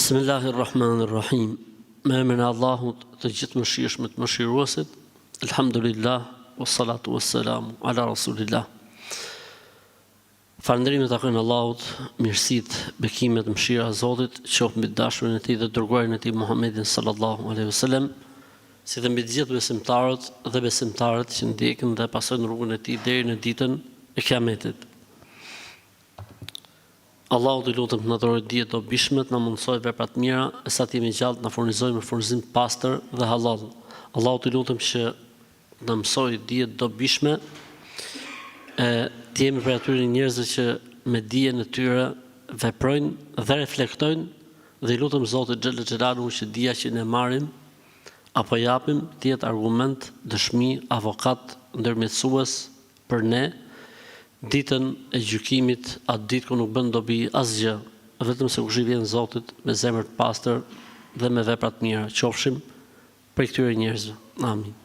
Bismillahirrahmanirrahim. Me emrin e Allahut të gjithë mëshirshmit, mëshiruesit. Elhamdulillah, wassalatu wassalamu ala rasulillah. Falënderimet takojnë Allahut, mirësitë, bekimet, mëshira e Zotit, qoftë mbi dashurin e Tij dhe dërguarin e Tij Muhammedin sallallahu alaihi wasallam, si dhe mbi të gjithë besimtarët dhe besimtarët që ndjekin dhe pasojnë rrugën e Tij deri në ditën e Kiametit. Allahu të lutem të na dhurojë dije të dobishme, të na mundsojë vepra të mira, e sa të jemi gjallë të na furnizojë me furnizim të pastër dhe halal. Allahu të lutem që na mësojë dije të dobishme, të jemi për atyre njerëzve që me dijen e tyre veprojnë dhe reflektojnë, dhe I lutem Zotit xhel xhelalu që dija që ne marrim apo japim të jetë argument, dëshmi, avokat, ndërmjetësues për ne ditën e gjykimit, atë ditë ku nuk bën dobi asgjë, vetëm se kush I vjen Zotit me zemër të pastër dhe me vepra të mira, qofshim për këtyre njerëzve. Amin.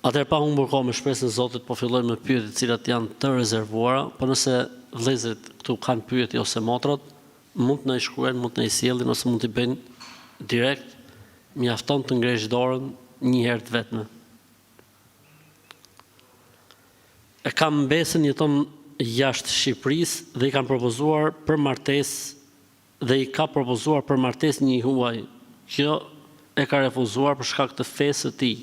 Atëherë pa humbur kohë me shpresën e Zotit, po fillojmë me pyetjet të cilat janë të rezervuara, por nëse vëllezërit këtu kanë pyetje ose motrat, mund të na I shkruajnë, mund të na I sjellin ose mund t'i bëjnë direkt, mjafton të ngresh dorën një herë të vetme. E kam besën jeton jashtë Shqipërisë dhe I kanë propozuar për martesë dhe I ka propozuar për martesë një huaj. Kjo e ka refuzuar për shkak të fesë së tij.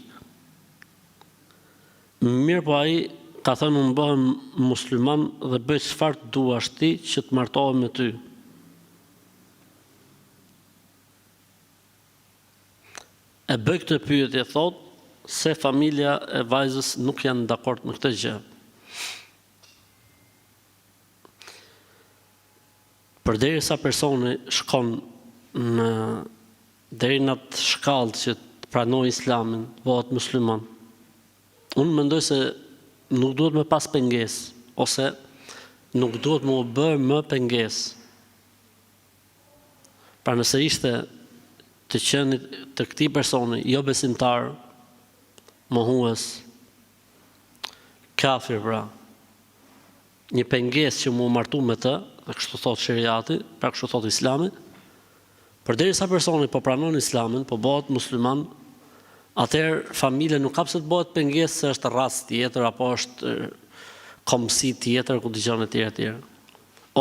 Mirë po ai ka thënë unë bëhem musliman dhe bëj çfarë duash ti që të martohem me ty. E bëj këtë pyetje thot se familja e vajzës nuk janë dakord me këtë gjë. Përderisa personi shkon deri në atë shkallë që të pranojë Islamin, bëhet musliman, unë mendoj se nuk duhet me pas pengesë, ose nuk duhet me u bërë më pengesë. Pra nëse ishte të qenit të këtij personi, jo besimtar, mohues, kafir pra, një pengesë që mu martu me të, dhe kështu thot sheriati, pra kështu thot Islami, përderisa personi po pranon Islamin, po bëhet musliman, atëherë familja nuk ka pse të bëhet pengesë se është racë tjetër apo është kombësi tjetër ku dëgjon etj.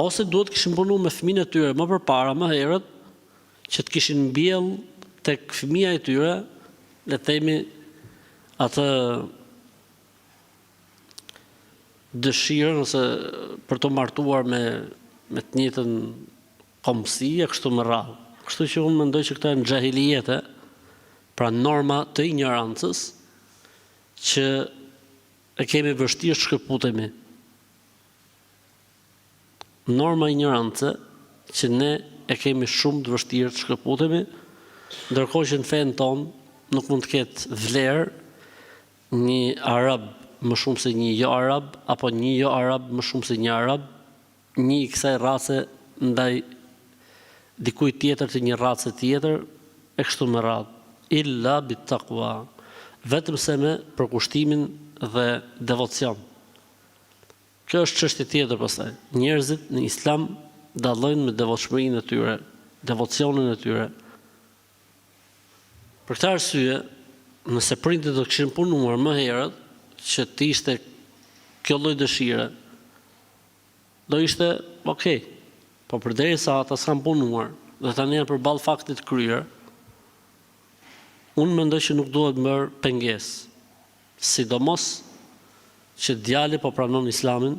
Ose duhet kishin punuar me fëmijën e tyre më përpara, më herët, që të kishin mbjell tek fëmia e tyre, le të themi atë dëshirën ose për të martuar me të njëjtën kombësi e kështu me radhë. Kështu që unë mendoj që këto janë xhahilijete, pra norma të ignorancës që e kemi vështirë shkëputemi. Norma ignorance që ne e kemi shumë të vështirë të shkëputemi, ndërkohë që në fenë tonë nuk mund të ketë vlerë një arab më shumë se një jo arab, apo një jo arab më shumë se një arab, një I kësaj race ndaj dikujt tjetër të një race tjetër, e kështu me radhë. Illa bit taqwa, vetëm se me përkushtimin dhe devocion. Kjo është çështje tjetër pastaj. Njerëzit në Islam dallojnë me devotshmërinë e tyre, devocionin e tyre. Për këtë arsye, nëse prindit do kishin punuar më herët që të ishte kjo lloj dëshire, do ishte okay. Po përderisa ata s'kan punuar dhe tani janë përballë faktit kryer, unë mendoj që nuk duhet bërë pengesë. Sidomos që djali po pranon Islamin,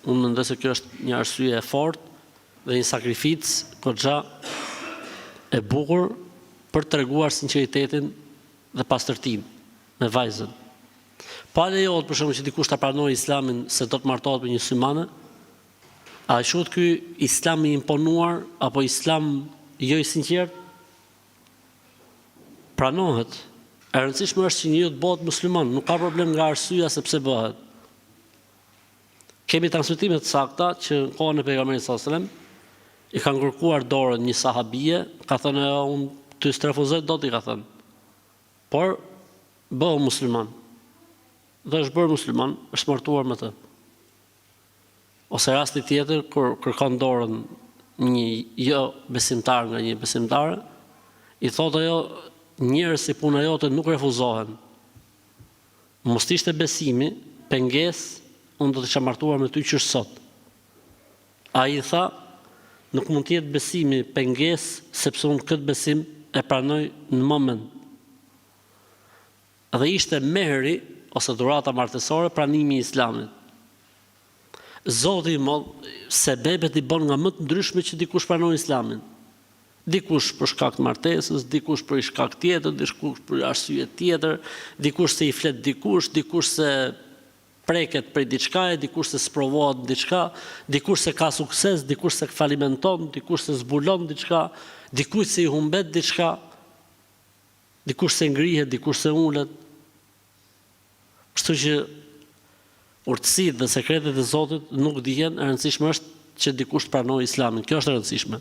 unë mendoj se kjo është një arsye e fortë dhe një sakrificë goxha e bukur për të treguar sinqeritetin dhe pastërtinë me vajzën. Pa lejohet për shembull që dikush ta pranojë Islamin se do të martohet me një muslimane, a quhet ky Islam I imponuar apo Islam jo I sinqert? Pranohet. E rëndësishme është që njeriu të bëhet musliman, nuk ka problem nga arsyeja sepse bëhet. Kemi transmetime të sakta që në kohën e pejgamberit sallallahu alajhi wasallam I kanë kërkuar dorën një sahabie, ka thënë unë ty strefuzoj dot I ka thënë. Por bëhu musliman. Dhe është bërë musliman, është martuar me të. Ose rasti tjetër kur kërkon dorën një jo besimtar nga një besimtare, i thotë ajo, njerëz si puna jote nuk refuzohen. Mos ishte besimi, pengesë, unë do të isha martuar me ty qysh sot. Ai tha, nuk mund të jetë besimi pengesë, sepse unë këtë besim e pranoj në moment. Dhe ishte mehri, ose dhurata martësore, pranimi i Islamit. Zoti sebebet i bën nga më të ndryshme që dikush pranon Islamin. Dikush për shkak të martesës, dikush për shkak tjetër, dikush për arsye tjetër, dikush se i flet dikush, dikush se preket prej diçkaje, dikush se sprovohet diçka, dikush se ka sukses, dikush se falimenton, dikush se zbulon diçka, dikush se i humbet diçka, dikush se ngrihet, dikush se ulet. Kështu që urtësitë dhe sekretet e Zotit nuk dihen, e rëndësishme është që dikush të pranojë Islamin. Kjo është e rëndësishme,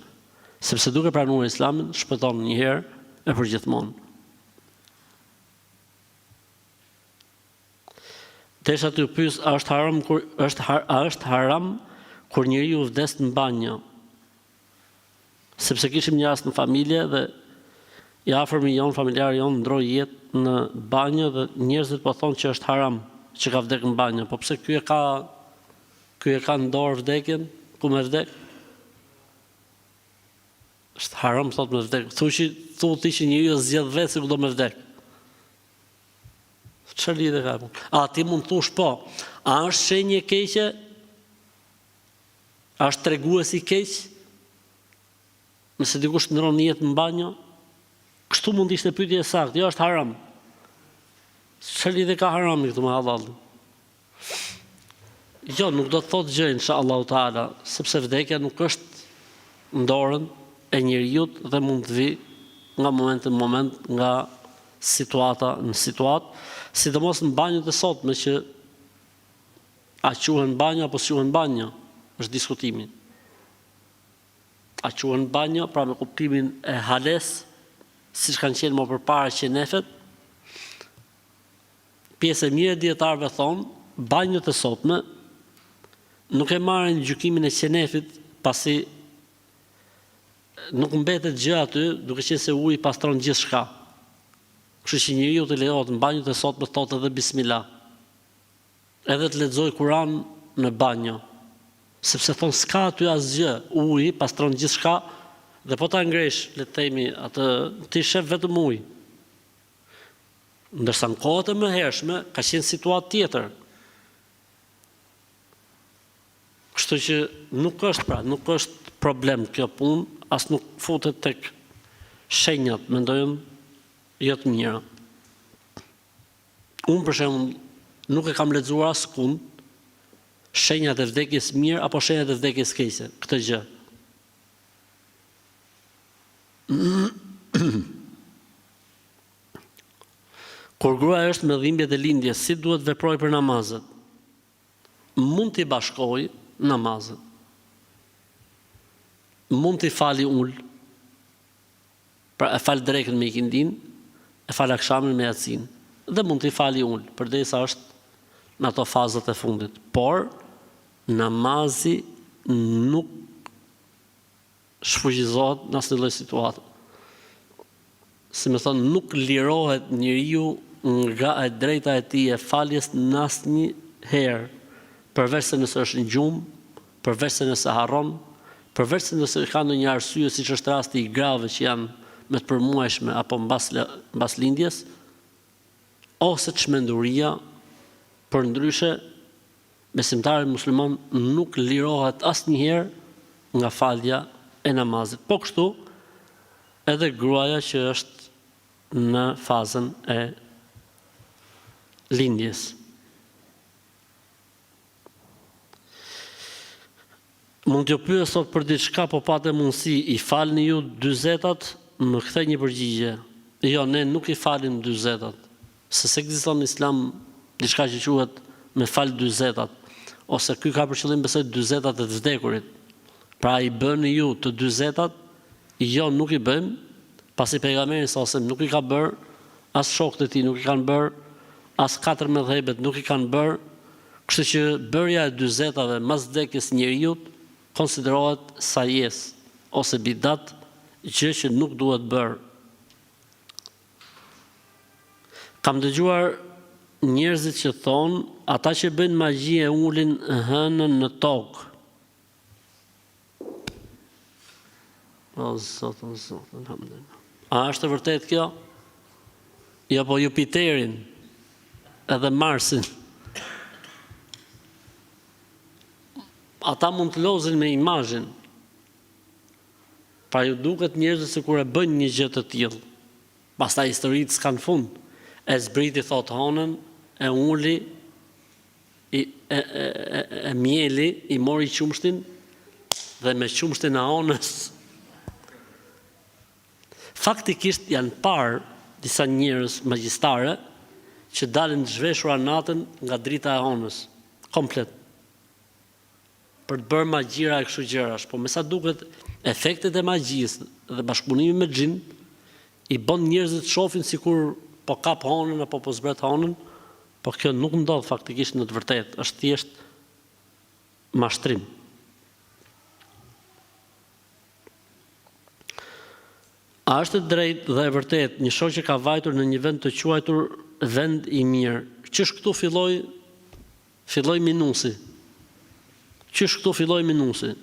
sepse duke pranuar Islamin shpëton një herë e përgjithmonë. Desha të pyes, a është haram kur njeriu vdes në banjë? Sepse kishim një rast në familje dhe i afërmi jon, familjarë jon ndroi jetë në banjë dhe njerëzit po thonë që është haram që ka vdekë në banjë. Po pse ky e ka në dorë vdekjen, ku me vdek? Është haram thot me vdek. Thuti që njeriu zgjedh vetë se ku do me vdek. Çfarë lidhje ka? A ti mund të thush po, a është shenjë e keqe? A është tregues i keq? Nëse dikush ndron jetë në banjë, kështu mund të ishte pyetje e saktë, jo është haram. Çfarë lidhje ka harami këtu me halallin? Jo, nuk do të thotë gjë inshallah taala, sepse vdekja nuk është në dorën e njeriu dhe mund të vi nga moment në moment, nga situata në situatë, sidomos në banjët e sotme që a quhen banjë apo s'quhen banjë, është diskutimi. A quhen banjë, pra me kuptimin e hales, siç kanë qenë më përpara qenefet. Pjesë e mirë e dietarëve thonë, banjët e sotme nuk e marrin gjykimin e qenefit, pasi nuk mbetet gjë aty, duke qenë se uji pastron gjithçka. Kështu që njeriu të lejohet në banjët e sotme të thotë edhe bismillah. Edhe të lexoj Kur'an në banjë, sepse thonë s'ka aty asgjë, uji pastron gjithçka, dhe po ta ngresh, le të themi, atë ti shef vetëm ujë. Ndërsa në kohët e mëhershme ka qenë situatë tjetër. Kështu që nuk është problem kjo punë, as nuk futet tek shenjat, mendojmë jo të mira. Unë për shembull nuk e kam lexuar askund shenjat e vdekjes mirë apo shenjat e vdekjes keqe, këtë gjë. Kur gruaja është me dhimbjet e lindjes, si duhet veproj për namazet? Mund t'i bashkoj namazet. Mund t'i fali ull, pra e fal drekën me ikindin, e fal akshamin me yatsin, dhe mund t'i fali ull, përderisa është në ato fazat e fundit. Por namazi nuk shfuqizohet në asnjë lloj situate. Si më thonë, nuk lirohet njeriu nga e drejta e tij e faljes në asnjë herë, përveç se nëse është në gjumë, përveç se nëse harron, përveç se nëse ka ndonjë arsye, siç është rasti i grave që janë me të përmuajshme apo mbas lindjes, ose çmenduria, përndryshe besimtari musliman nuk lirohet asnjëherë nga falja e namazit. Po kështu edhe gruaja që është në fazën e lindjes. Mund t'ju pyes sot për diçka, po patë mundësi, i falni ju 40-at, më kthej një përgjigje. Jo, ne nuk i falim 40-at. Se ekziston në Islam diçka që quhet me fal 40-at, ose ky ka për qëllim besoj 40-at e të vdekurit. Pra i bëni ju të 40-at, jo nuk i bëjmë, pasi pejgamberi sa nuk i ka bërë, as shokët e tij nuk i kanë bërë, as 4 mëdhëbet nuk i kanë bërë, kështu që bërja e 40-ave mas vdekjes njeriu konsiderohet sajes, ose bidat, gjë që nuk duhet bërë. Kam dëgjuar njerëzit që thonë, ata që bëjnë magji e ulin hënën në tokë. O Zotë, alhamdulillah. A është vërtet kjo? Jo, po Jupiterin, edhe Marsin. Ata mund të lozin me imazhin. Pra ju duket njerëzit se kur e bëjnë një gjë të tillë, pastaj historitë s'kan fund. E zbriti thot honën, e uli, e mjeli, i mori qumshtin, dhe me qumshtin e honës. Faktikisht janë parë disa njerëz magjistare që dalin zhveshura natën nga drita e honës, komplet. Për të bërë magjira e kështu gjërash, po me sa duket efektet e magjisë dhe bashkëpunimi me xhin i bën njerëzit shohin sikur po kap honën apo po zbret honën, po kjo nuk ndodh faktikisht në të vërtetë, është thjesht mashtrim. A është e drejtë dhe e vërtetë një shoq që ka vajtur në një vend të quajtur vend i mirë, qysh këtu filloi minusi? Qysh këtu filloi minusi?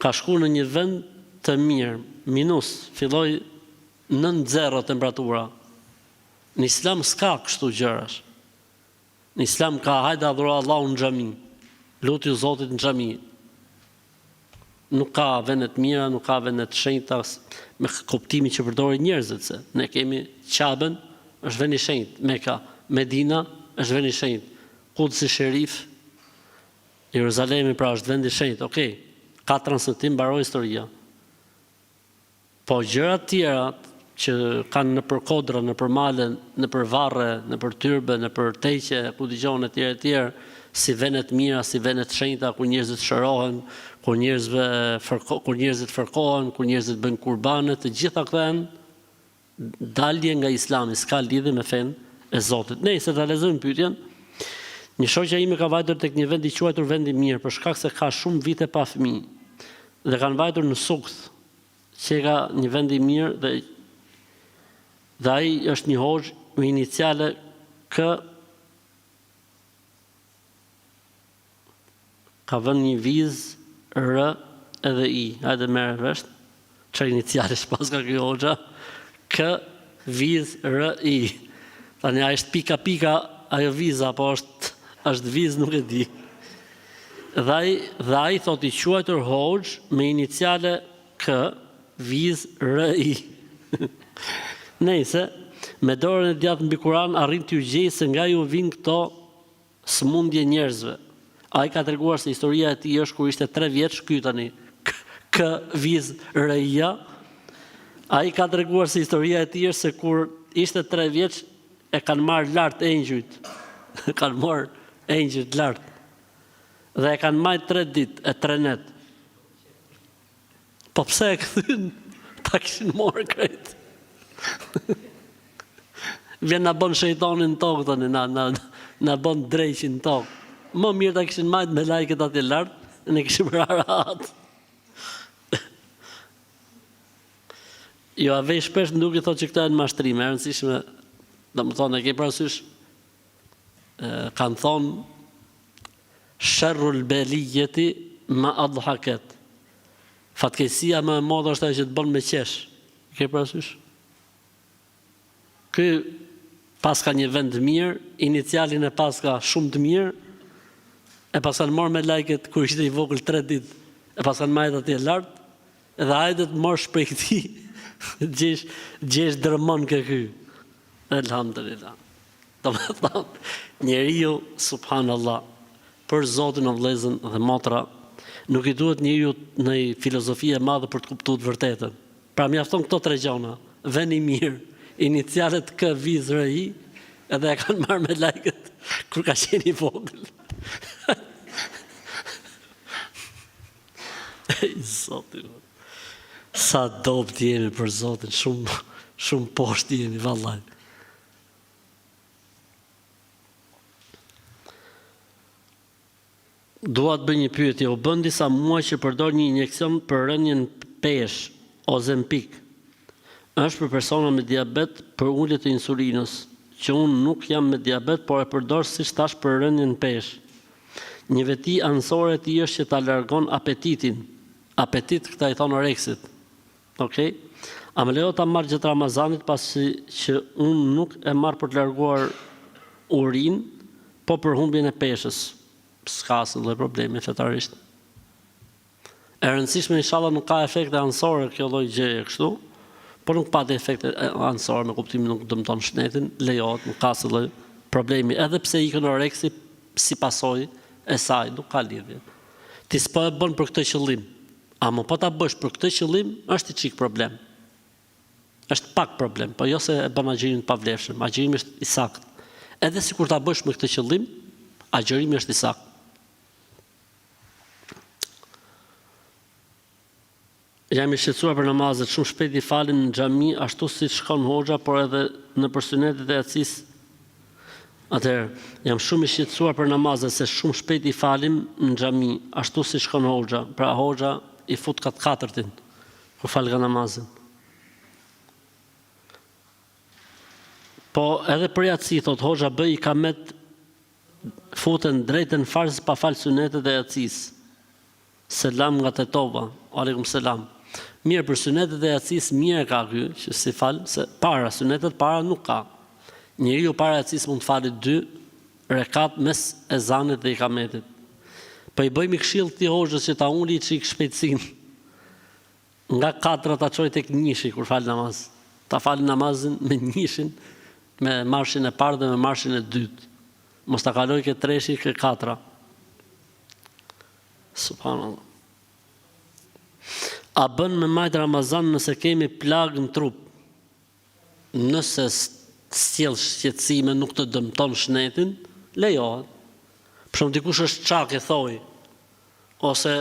Ka shkuar në një vend të mirë, minus, filloi 9-0 temperatura. Në Islam s'ka kështu gjërash. Në Islam ka hajde adhuro Allahun në xhami, lutju Zotit në xhami. Nuk ka vende të mira, nuk ka vende të shenjta me kuptimin që përdorin njerëzit se ne kemi Qaben, është vend i shenjtë, Mekka, Medina është vend i shenjtë, Kudsi Sherif, Jeruzalemi pra është vend i shenjtë, okay. Ka transmetim, mbaroi historia. Po gjëra të tjera që kanë në përkodra, në përmale, në përvarre, në përtyrbe, në përteqe, ku dëgjon etj, si vende të mira, si vende të shenjta ku njerëzit shërohen, ku njerëzit fërkohen, ku njerëzit bëjnë kurbane, të gjitha këto janë dalje nga Islami, s'ka lidhje me fenë e Zotit. Nëse ta lexojmë pyetjen, një shoqja ime ka vajtur tek një vend i quajtur vend i mirë, për shkak se ka shumë vite pa fëmijë. Dhe kanë vajtur në Sukth, që ka një vend i mirë dhe ai është një hoxh me iniciale K, ka vënë një vizë R edhe I. Hajde merr vesh. Çfarë iniciale pas ka ky hoxha? K vizë R I. Tani a është pika ajo viza apo është vizë nuk e di. Dhe ai thotë i quajtur hoxh me iniciale K vizë R I. Nëse me dorën e djathtë mbi Kur'an arrin t'ju gjej se nga ju vijnë këto smundje njerëzve. Ai ka treguar se historia e tij është kur ishte 3 vjeç, ky tani K viz R-ja. Ai ka treguar se historia e tij është se kur ishte 3 vjeç e kanë marrë lart engjujt. Kanë marrë engjujt lart. Dhe e kanë marrë 3 ditë e 3 net. Po pse e kthyn? Ta kishin marrë krejt. Vjen na bën shejtanin tokë tani, na bën drejqin tokë. Më mirë ta kishin marrë me lajket aty lart, ne kishim rahat. Jo, a vej shpesh më duket thotë që këta janë mashtrime, e rëndësishme, domethënë e ke parasysh, kanë thonë sharrul baliyati ma adhakat. Fatkeqësia më e madhe është ajo që të bën me qesh. E ke parasysh? Ky pas ka një vend të mirë, inicialin e pas ka shumë të mirë, e pas kanë marrë me lajket kur ishte i vogël 3 ditë, e pas kanë marrë atje lart, edhe hajde të marrë shprej këtij, gjesh dërmon ke ky. Elhamdulillah. Domethënë, njeriu subhanallah, për Zotin o vëllezër dhe motra, nuk i duhet njeriu në filozofi e madhe për të kuptuar të vërtetën. Pra mjafton këto 3 gjëra, vend i mirë, inicialet K viz R I, edhe e kanë marrë me lajket kur ka qenë i vogël. Zotin, sa dopt jemi për Zotin, shumë poshtë jemi, vallaj. Dua të bëj një pyetje, u bën disa muaj që përdor një injeksion për rënien pesh, Ozempik, është për persona me diabet për ullje të insulinës, që unë nuk jam me diabet, por e përdor si thash për rënjën pesh. Një veti anësore e tij është që ta largon apetitin. Apetit këta i thonë oreksit. Okej? A më lejo ta marr gjatë Ramazanit pasi që unë nuk e marr për të larguar urin, po për humbjen e peshës. S'ka asnjë problemi fetarisht. E rëndësishme inshallah nuk ka efekte anësore kjo lloj gjëje kështu, por nuk pati efekte anësore me kuptimin nuk dëmton shnetin, lejohet, nuk ka asnjë problemi, edhe pse ikën oreksi si pasojë e saj, nuk ka lidhje. Ti s'po e bën për këtë qëllim, ama po ta bësh për këtë qëllim, është i çik problem. Është pak problem, po jo se e bën agjërimin pa vlefshëm, agjërimi është i saktë. Edhe sikur ta bësh me këtë qëllim, agjërimi është i saktë. Jam i shqetësuar për namazet, shumë shpejt i falin në xhami, ashtu si shkon hoxha, por edhe në sunetet e yacis. Atëherë, jam shumë i shqetësuar për namazet, se shumë shpejt i falim në xhami, ashtu si shkon hoxha. Pra hoxha i fut katërtin, kur fal nga namazin. Po edhe për yaci, thot hoxha bëj i kamet futen drejtën farz pa fal sunetet e yacis. Selam nga Tetova, aleikum selam. Mirë, për sunetet e yacis mirë ka ky, që si fal, se para sunetet para nuk ka. Njeriu para yacis mund të falë 2 rekat mes ezanit dhe ikametit. Po i bëjmë këshill këtij hoxhës që ta uli çik shpejtësinë. Nga 4 ta çoj tek 1 kur fal namaz. Ta fal namazin me 1, me marshin e parë dhe me marshin e dytë. Mos ta kaloj ke 3 ke 4. Subhanallah. A bën me majt Ramazan nëse kemi plagë në trup? Nëse sjell shqetësime nuk të dëmton shnetin, lejohet. Për shembull dikush është çak e thoj, ose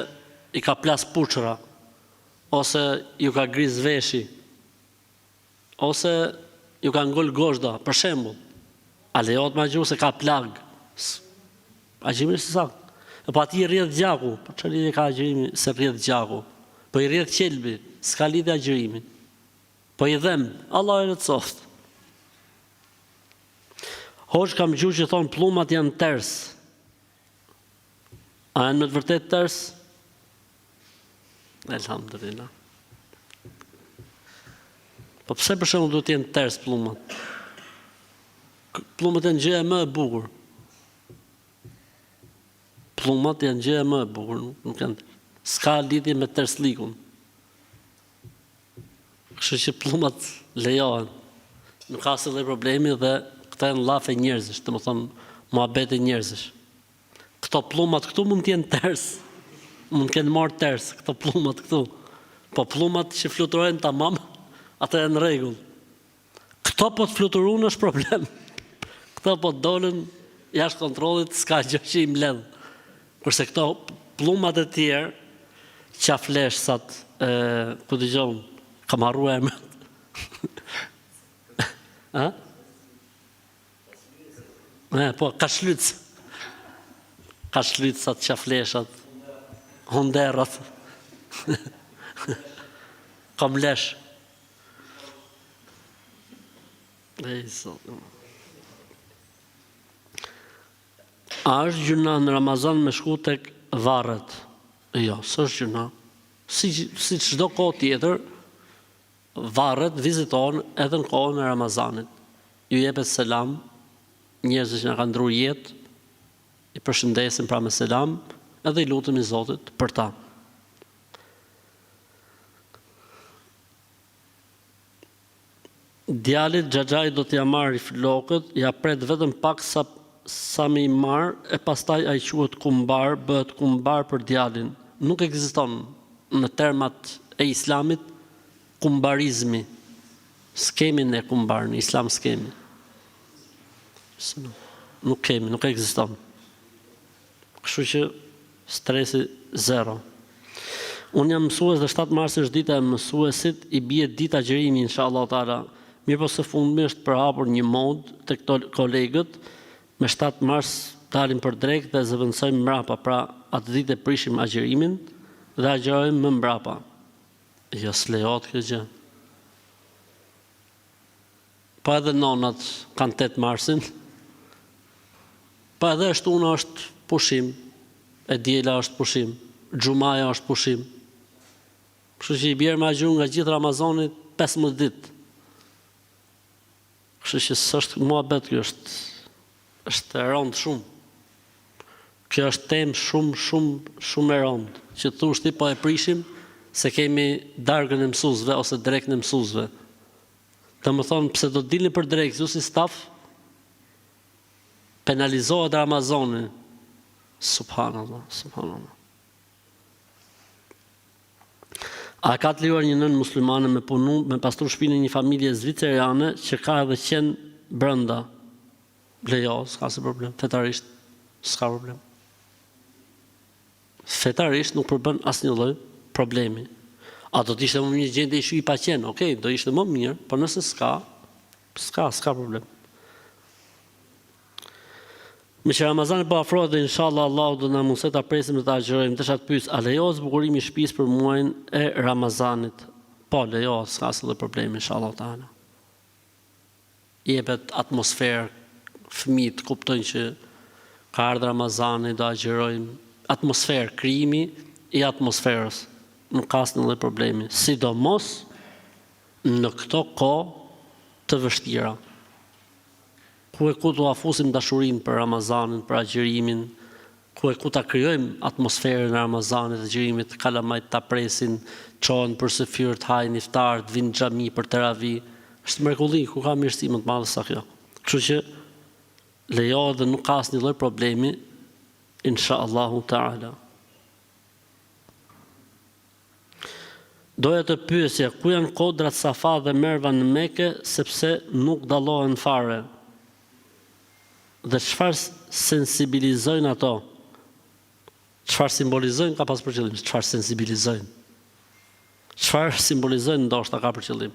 i ka plas puçra, ose ju ka griz veshi, ose ju ka ngol gozhda, për shembull. A lejohet ma gjuhë se ka plagë? Agjërimi është i saktë. Po ati i rrjedh gjaku, po çfarë lidhje ka agjërimi se rrjedh gjaku? Po i rrjedh qelbi, s'ka lidhje agjërimi. Po i dhem, Allah e lehtësoft. Hoxh kam gjuhë që thonë pllumat janë ters. A janë me të vërtet ters? Elhamdulillah. Po pse për shembull duhet të jenë ters pllumat? Pllumat janë gjëja më e bukur. Pllumat janë gjëja më e bukur, nuk janë. S'ka lidhje me terslikun. Kështu që pllumat lejohen. Nuk ka asnjë problemi dhe këta janë llafe njerëzish, domethënë muhabete njerëzish. Këto pllumat këtu mund të jenë ters. Mund të kenë marrë ters këto pllumat këtu. Po pllumat që fluturojnë tamam, ato janë në rregull. Këto po të fluturojnë është problem. Këto po dolën jashtë kontrollit, s'ka gjë që i mbledh. Kurse këto pllumat e tjerë, qafleshsat, ku dëgjon, kam harruar emrin. Ha? Po, kashlyc. Kashlycat, qafleshat, honderat. Kamlesh. A është gjuna në Ramazan me shku tek varret? Jo, s'është gjuna. Si çdo kohë tjetër, varret vizitohen edhe në kohën e Ramazanit. Ju jepet selam, njerëzit që na kanë ndruar jetë, i përshëndesim pra me selam, edhe i lutemi Zotit për ta. Djalit xhaxhai do t'ja marrë flokët, ja pret vetëm pak sa me i marë, e pastaj ai quhet kumbar, bëhet kumbar për djalin. Nuk ekziston në termat e islamit kumbarizmi. S'kemi ne kumbar, në islam s'kemi. Nuk kemi, nuk ekziston. Kështu që stresi zero. Unë jam mësues dhe 7 mars është dita e mësuesit, i bie dita agjërimi inshallah taala. Mirë po së fundmi është përhapur një mod të këto kolegët, me 7 mars dalim për drek dhe zëvendësojmë mbrapa, pra atë ditë e prishim agjërimin dhe agjërojmë më mbrapa. Jo, s'lejohet kjo gjë. Pa edhe nonat kanë 8 marsin, pa edhe shtuna është pushim, e djela është pushim, xhumaja është pushim. Kështu që i bjerë ma gjurë nga gjithë Ramazanit 15 ditë. Kështu që s'është muhabet, kjo është e rëndë shumë. Kjo është temë shumë e rëndë, që thushti po e prishim se kemi dargën e mësuzve ose drekën e mësuzve. Të më thonë, pse do të dilni për drekë, ju si staf, penalizohet Ramazani. Subhanallah. A ka të lejuar një nën muslimane me punu, me pastru shpinë një familje zviceriane që ka edhe qenë brenda? Lejo, s'ka se problem. Fetarisht, s'ka problem. Fetarisht nuk përbën asnjë lloj problemi. A do të ishte më mirë gjendje i shy pa qenë? Okej, do ishte më mirë, por nëse s'ka problem. Me që Ramazani po afrohet dhe inshallah Allahu do na mundësoj ta presim dhe ta agjërojmë. Desha të pyes, a lejohet zbukurimi i shtëpisë për muajin e Ramazanit? Po, lejohet, s'ka asnjë problem inshallah taala. Jepet atmosferë, fëmijët kuptojnë që ka ardhur Ramazani, do agjërojmë. Atmosferë, krijimi i atmosferës. Nuk ka asnjë lloj problemi, sidomos në këto kohë të vështira. Ku e ku të afusim dashurinë për Ramazanin, për agjërimin, ku e ku ta krijojmë atmosferën e Ramazanit, të agjërimit, kalamajt ta presin, çohen për së fyrt, hajnë iftar, të vinë në xhami për teravi. Është mrekulli, ku ka mirësi më të madhe sa kjo. Kështu që lejohet dhe nuk ka asnjë lloj problemi, inshallahu taala. Doja të pyesja, ku janë kodrat Safa dhe Merva në Mekë, sepse nuk dallohen fare? Dhe çfarë sensibilizojnë ato? Çfarë simbolizojnë ka pas për qëllim? Çfarë sensibilizojnë? Çfarë simbolizojnë ndoshta ka për qëllim?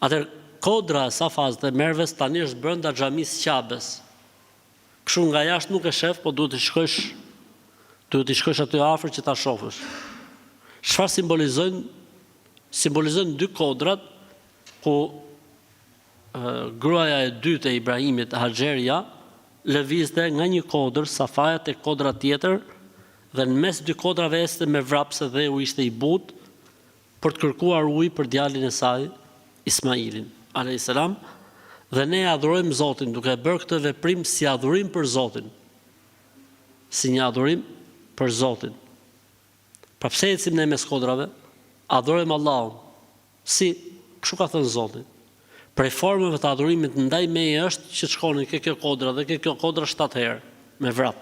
Atëherë, kodra e Safas dhe Merves tani është brenda xhamisë Qabes. Kështu nga jashtë nuk e shef, po duhet të shkosh aty afër që ta shohësh. Çfarë simbolizojnë? Simbolizojnë dy kodrat ku gruaja e dytë e Ibrahimit, Haxheria, lëvizte nga një kodër Safaja te kodra tjetër dhe në mes dy kodrave este me vrapse dhe u ishte i butë për të kërkuar ujë për djalin e saj, Ismailin, a.s. Dhe ne adhurojmë Zotin duke bërë këtë veprim si adhurim për Zotin. Si një adhurim për Zotin. Pra pse ecim ne mes kodrave? Adhurojmë Allahun. Si, kështu ka thënë Zoti. Prej formave të adhurimit ndaj meje është që të shkonin ke kjo kodra dhe ke kjo kodra 7 herë me vrap.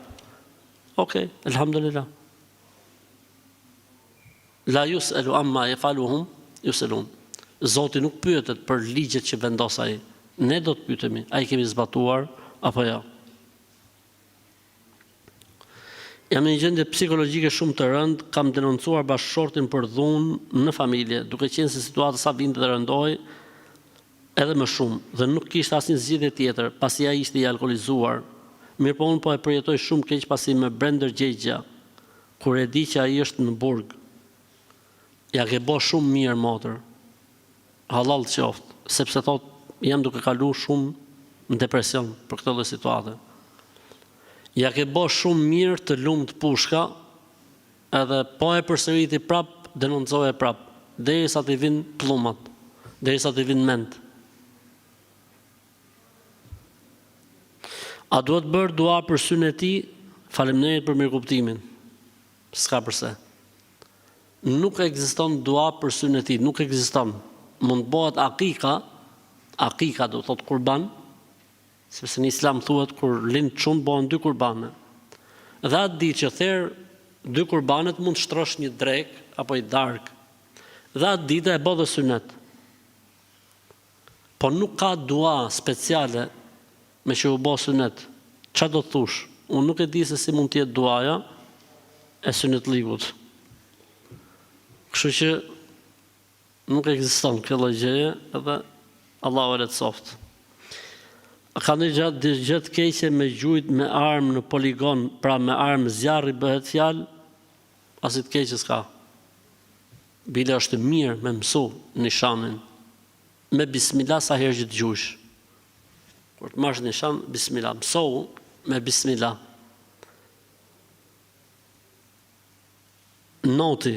Okej, elhamdulillah. La yus'alu amma yafaluhum yusalun. Zoti nuk pyetet për ligjet që vendos ai. Ne do të pyetemi, a i kemi zbatuar apo jo? Jam në një gjendje psikologjike shumë të rëndë, kam denoncuar bashkëshortin për dhunë në familje, duke qenë se situata sa vinte dhe rëndoi edhe më shumë, dhe nuk kishte asnjë zgjidhje tjetër, pasi ai ishte i alkolizuar. Mirë po unë po e përjetoj shumë keq pasi më brender gjegja, kur e di që ai është në burg. Ja ke bo shumë mirë motër, halal qoftë, sepse thot jam duke kalu shumë në depresion për këtë lloj situate. Ja ke bo shumë mirë të lumt pushka, edhe po e përsëriti prap, denoncoje prap, derisa të vinë pllumat, derisa të vinë mend. A duhet bërë dua për syrin e tij? Faleminderit për mirëkuptimin. S'ka përse. Nuk ekziston dua për syrin e tij, nuk ekziston. Mund bëhet akika do thot kurban, sepse në Islam thuhet kur lind çun bëhen 2 kurbane. Dhe atë di që therë 2 kurbanet mund të shtrosh një drek apo i dark. Dhe atë ditë e bë dhe sunet. Po nuk ka dua speciale me që u bë sunet. Ç'a do të thush? Unë nuk e di se si mund të jetë duaja e sunetlikut. Kështu që nuk ekziston kjo lloj gjëje, edhe Allahu e lehtësoft. Ka në gjë të keqe me gjujt me armë në poligon, pra me armë zjarri bëhet fjalë, as i të keqe s'ka. bile është mirë me mësu nishanin, me bismillah sa herë që të gjush. Kur të marrësh nishan, bismillah, mësohu me bismillah. Noti,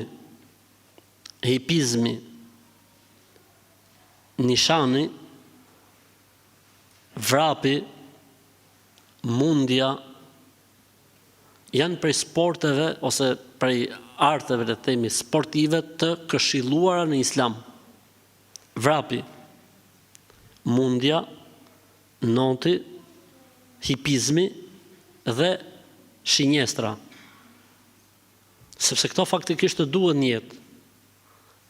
hipizmi, nishani, vrapi, mundja, janë prej sporteve ose prej arteve, le të themi, sportive të këshilluara në Islam. Vrapi, mundja, noti, hipizmi dhe shinjestra. Sepse këto faktikisht të duhet në jetë.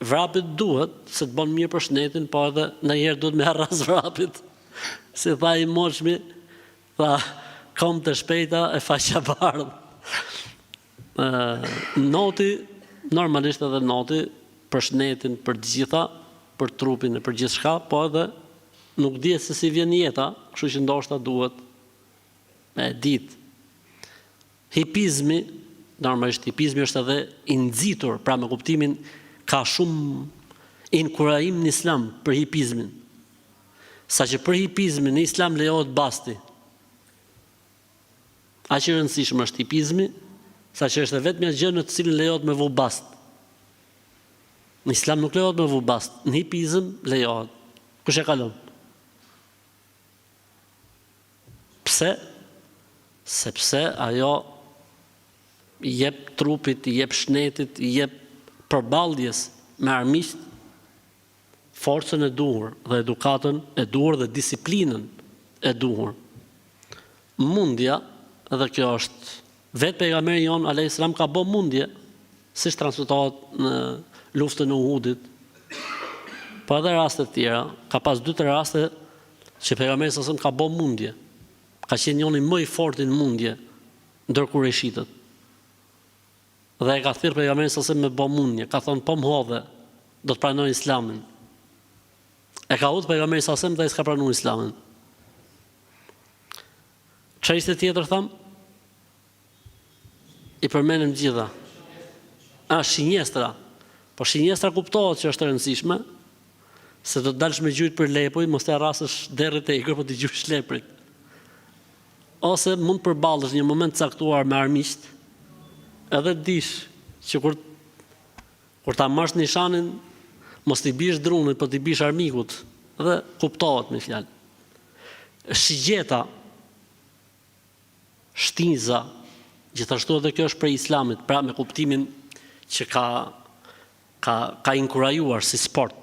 Vrapit duhet, se të bon mirë për shnetin, po edhe në herë duhet me arras vrapit. Si tha i moshmi, tha, kom të shpejta e faqja bardhë. Noti, normalisht edhe noti, për shnetin, për gjitha, për trupin e për gjithë shka, po edhe nuk di se si vjen jeta, kështu që ndoshta duhet me ditë. Hipizmi, normalisht hipizmi është edhe i nxitur, pra me kuptimin ka shumë inkurajim në Islam për hipizmin. Sa që për hipizmin në Islam lejohet basti. Aq i rëndësishëm është hipizmi, sa që është vetëm gjë në të cilën lejohet me vu bast. Në Islam nuk lejohet me vu bast, në hipizëm lejohet. Kush e kalon? Pse? Sepse ajo i jep trupit, i jep shnetit, i jep përballjes me armiqt forcën e duhur dhe edukatën e duhur dhe disiplinën e duhur. Mundja, edhe kjo është vetë pejgamberi jon alayhis salam ka bë mundje, siç transmetohet në luftën e Uhudit. Po edhe raste të tjera, ka pas 2-3 raste që pejgamberi sa ka bë mundje. Ka qenë njëri më i fortë në mundje ndër kurëshitët. Dhe e ka thirrë pejgamberin sa me bë mundje, ka thonë po më hodhe, do të pranoj Islamin. E ka udhë pejgamberi sa dhe s'ka pranuar Islamin. Çështje tjetër tham? I përmenem gjitha. Shinjestra. Po shinjestra kuptohet që është e rëndësishme, se do të dalësh me gjujt për lepuj, mos të arrasësh derrit e egër, po të gjush leprit. Ose mund të përballësh një moment caktuar me armiqt, edhe dish që kur ta marrësh nishanin, mos t'i bish drunit, po t'i bish armikut, dhe kuptohet me fjalë. Shigjeta, shtinza, gjithashtu edhe kjo është prej Islamit, pra me kuptimin që ka inkurajuar si sport.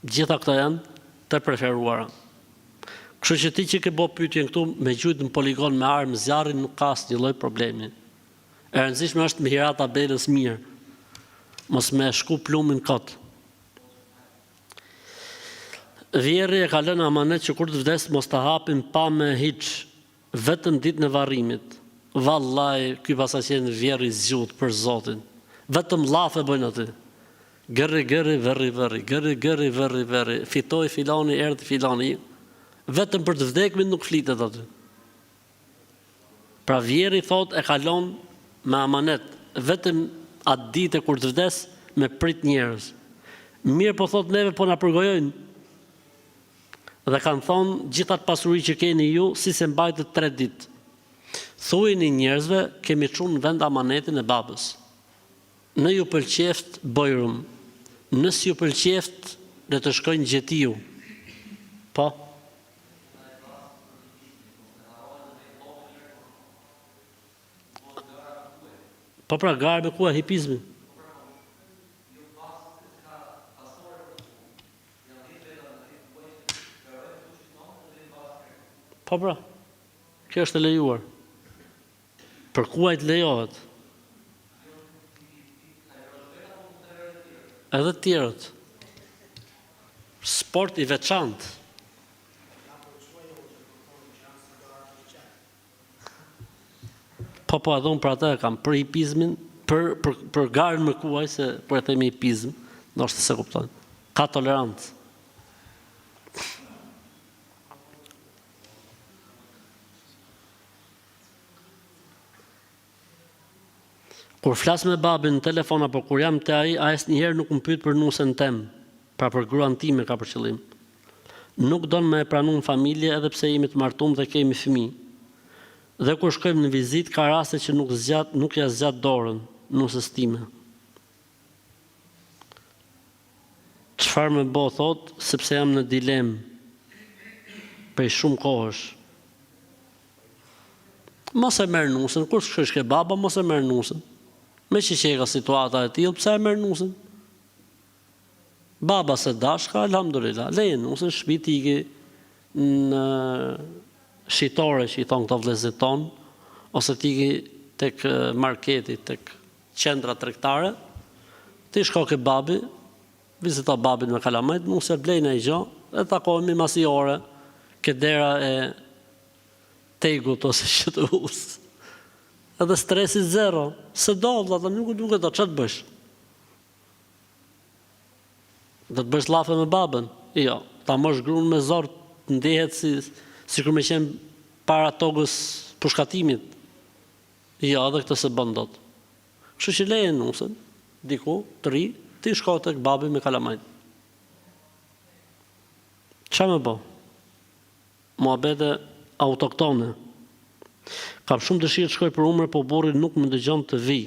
Gjitha këto janë të preferuara. Kështu që ti që ke bë pyetjen këtu me gjujt në poligon me armë zjarrin nuk ka asnjë lloj problemi. E rëndësishme është me hira tabelës mirë. Mos me shku plumin kot. Vjerri e ka lënë amanet që kur të vdes mos ta hapin pa me hiç, vetëm ditën e varrimit. Vallai, ky pasa qenë vjerri zgjut për Zotin. Vetëm llafe bëjnë aty. Gërri, verri, gërri, fitoi filani, erdhi filani. Vetëm për të vdekmin nuk flitet aty. Pra vjeri thot e kalon me amanet, vetëm atë ditë kur të vdes me prit njerëz. Mirë po thot neve po na përgojojnë. Dhe kanë thonë gjithat pasuri që keni ju, si se mbajtët 3 ditë. Thuajini njerëzve, kemi çuar në vend amanetin e babës. Në ju pëlqeft bojrum. Nësë ju pëlqeft le të shkojnë gjetiu. Po? Po pra garë me kua hipizmi. Po pra, kjo është e lejuar. Për kuajt lejohet. Edhe të tjerët. Sport i veçantë. Po edhe unë për atë kam për hipizmin, për garën me kuaj, se për e themi hipizm, ndoshta se kuptojnë. Ka tolerancë. Kur flas me babin në telefon apo kur jam te ai asnjëherë nuk më pyet për nusën tem, pra për gruan time ka për qëllim. Nuk don me e pranu në familje edhe pse jemi të martuar dhe kemi fëmijë. Dhe kur shkojmë në vizitë ka raste që nuk ja zgjat dorën nusës time. Çfarë më bë thot, sepse jam në dilemë prej shumë kohësh. Mos e merr nusën, kur shkosh ke baba, mos e merr nusën. Me që ka situata e tillë, pse e merr nusën? Baba se dashka, alhamdulillah, leje nusën, shtëpi t'i në shitore që i thonë këto vëllezërit tonë, ose t'i tek marketi, tek qendra tregtare, ti shko ke babi, vizito babin me kalamajt, mos e blejnë e gjë, e takohemi masi ore, ke dera e tegut ose që të usë. Edhe stresi zero, se do, vëlla, nuk e do, që të bësh? Do të bësh llafe me babën? Jo, ta mosh gruan me zor, ndehet si kur me qenë para togës pushkatimit. Jo, edhe këtë se bën dot. Kështu që leje nusën, diku, të ri, ti shko tek babi me kalamajt. Qa me bo? Muhabete autoktone. Kam shumë dëshirë të shkoj për umre, po burri nuk më dëgjon të vi.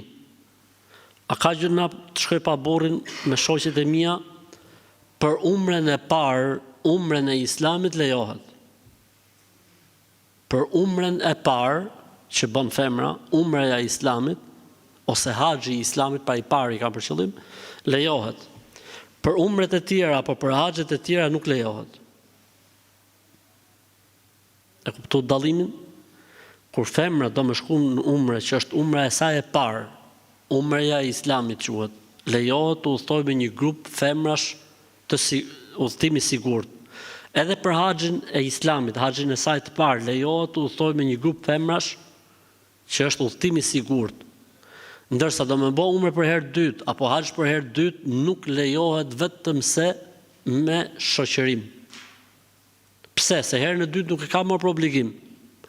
A ka gjëna të shkoj pa burrin me shoqet e mia? Për umren e parë, umren e Islamit lejohet. Për umren e parë, që bën femra, umreja e Islamit, ose haxhi i Islamit pa i pari ka për qëllim, lejohet. Për umret e tjera, apo për haxhet e tjera nuk lejohet. E kuptu dallimin? Kur femra do me shku në umre, që është umre e saj e parë, umreja e Islamit quhet, lejohet të udhtoj me një grup femrash të udhtimi sigurt. Edhe për haxhin e Islamit, haxhin e saj të parë, lejohet të udhtoj me një grup femrash që është udhtimi sigurt. Ndërsa do me bo umre për herë dytë, apo haxh për herë dytë, nuk lejohet vetëm se me shoqërim. Pse? Se herën e dytë nuk e ka marrë për obligim.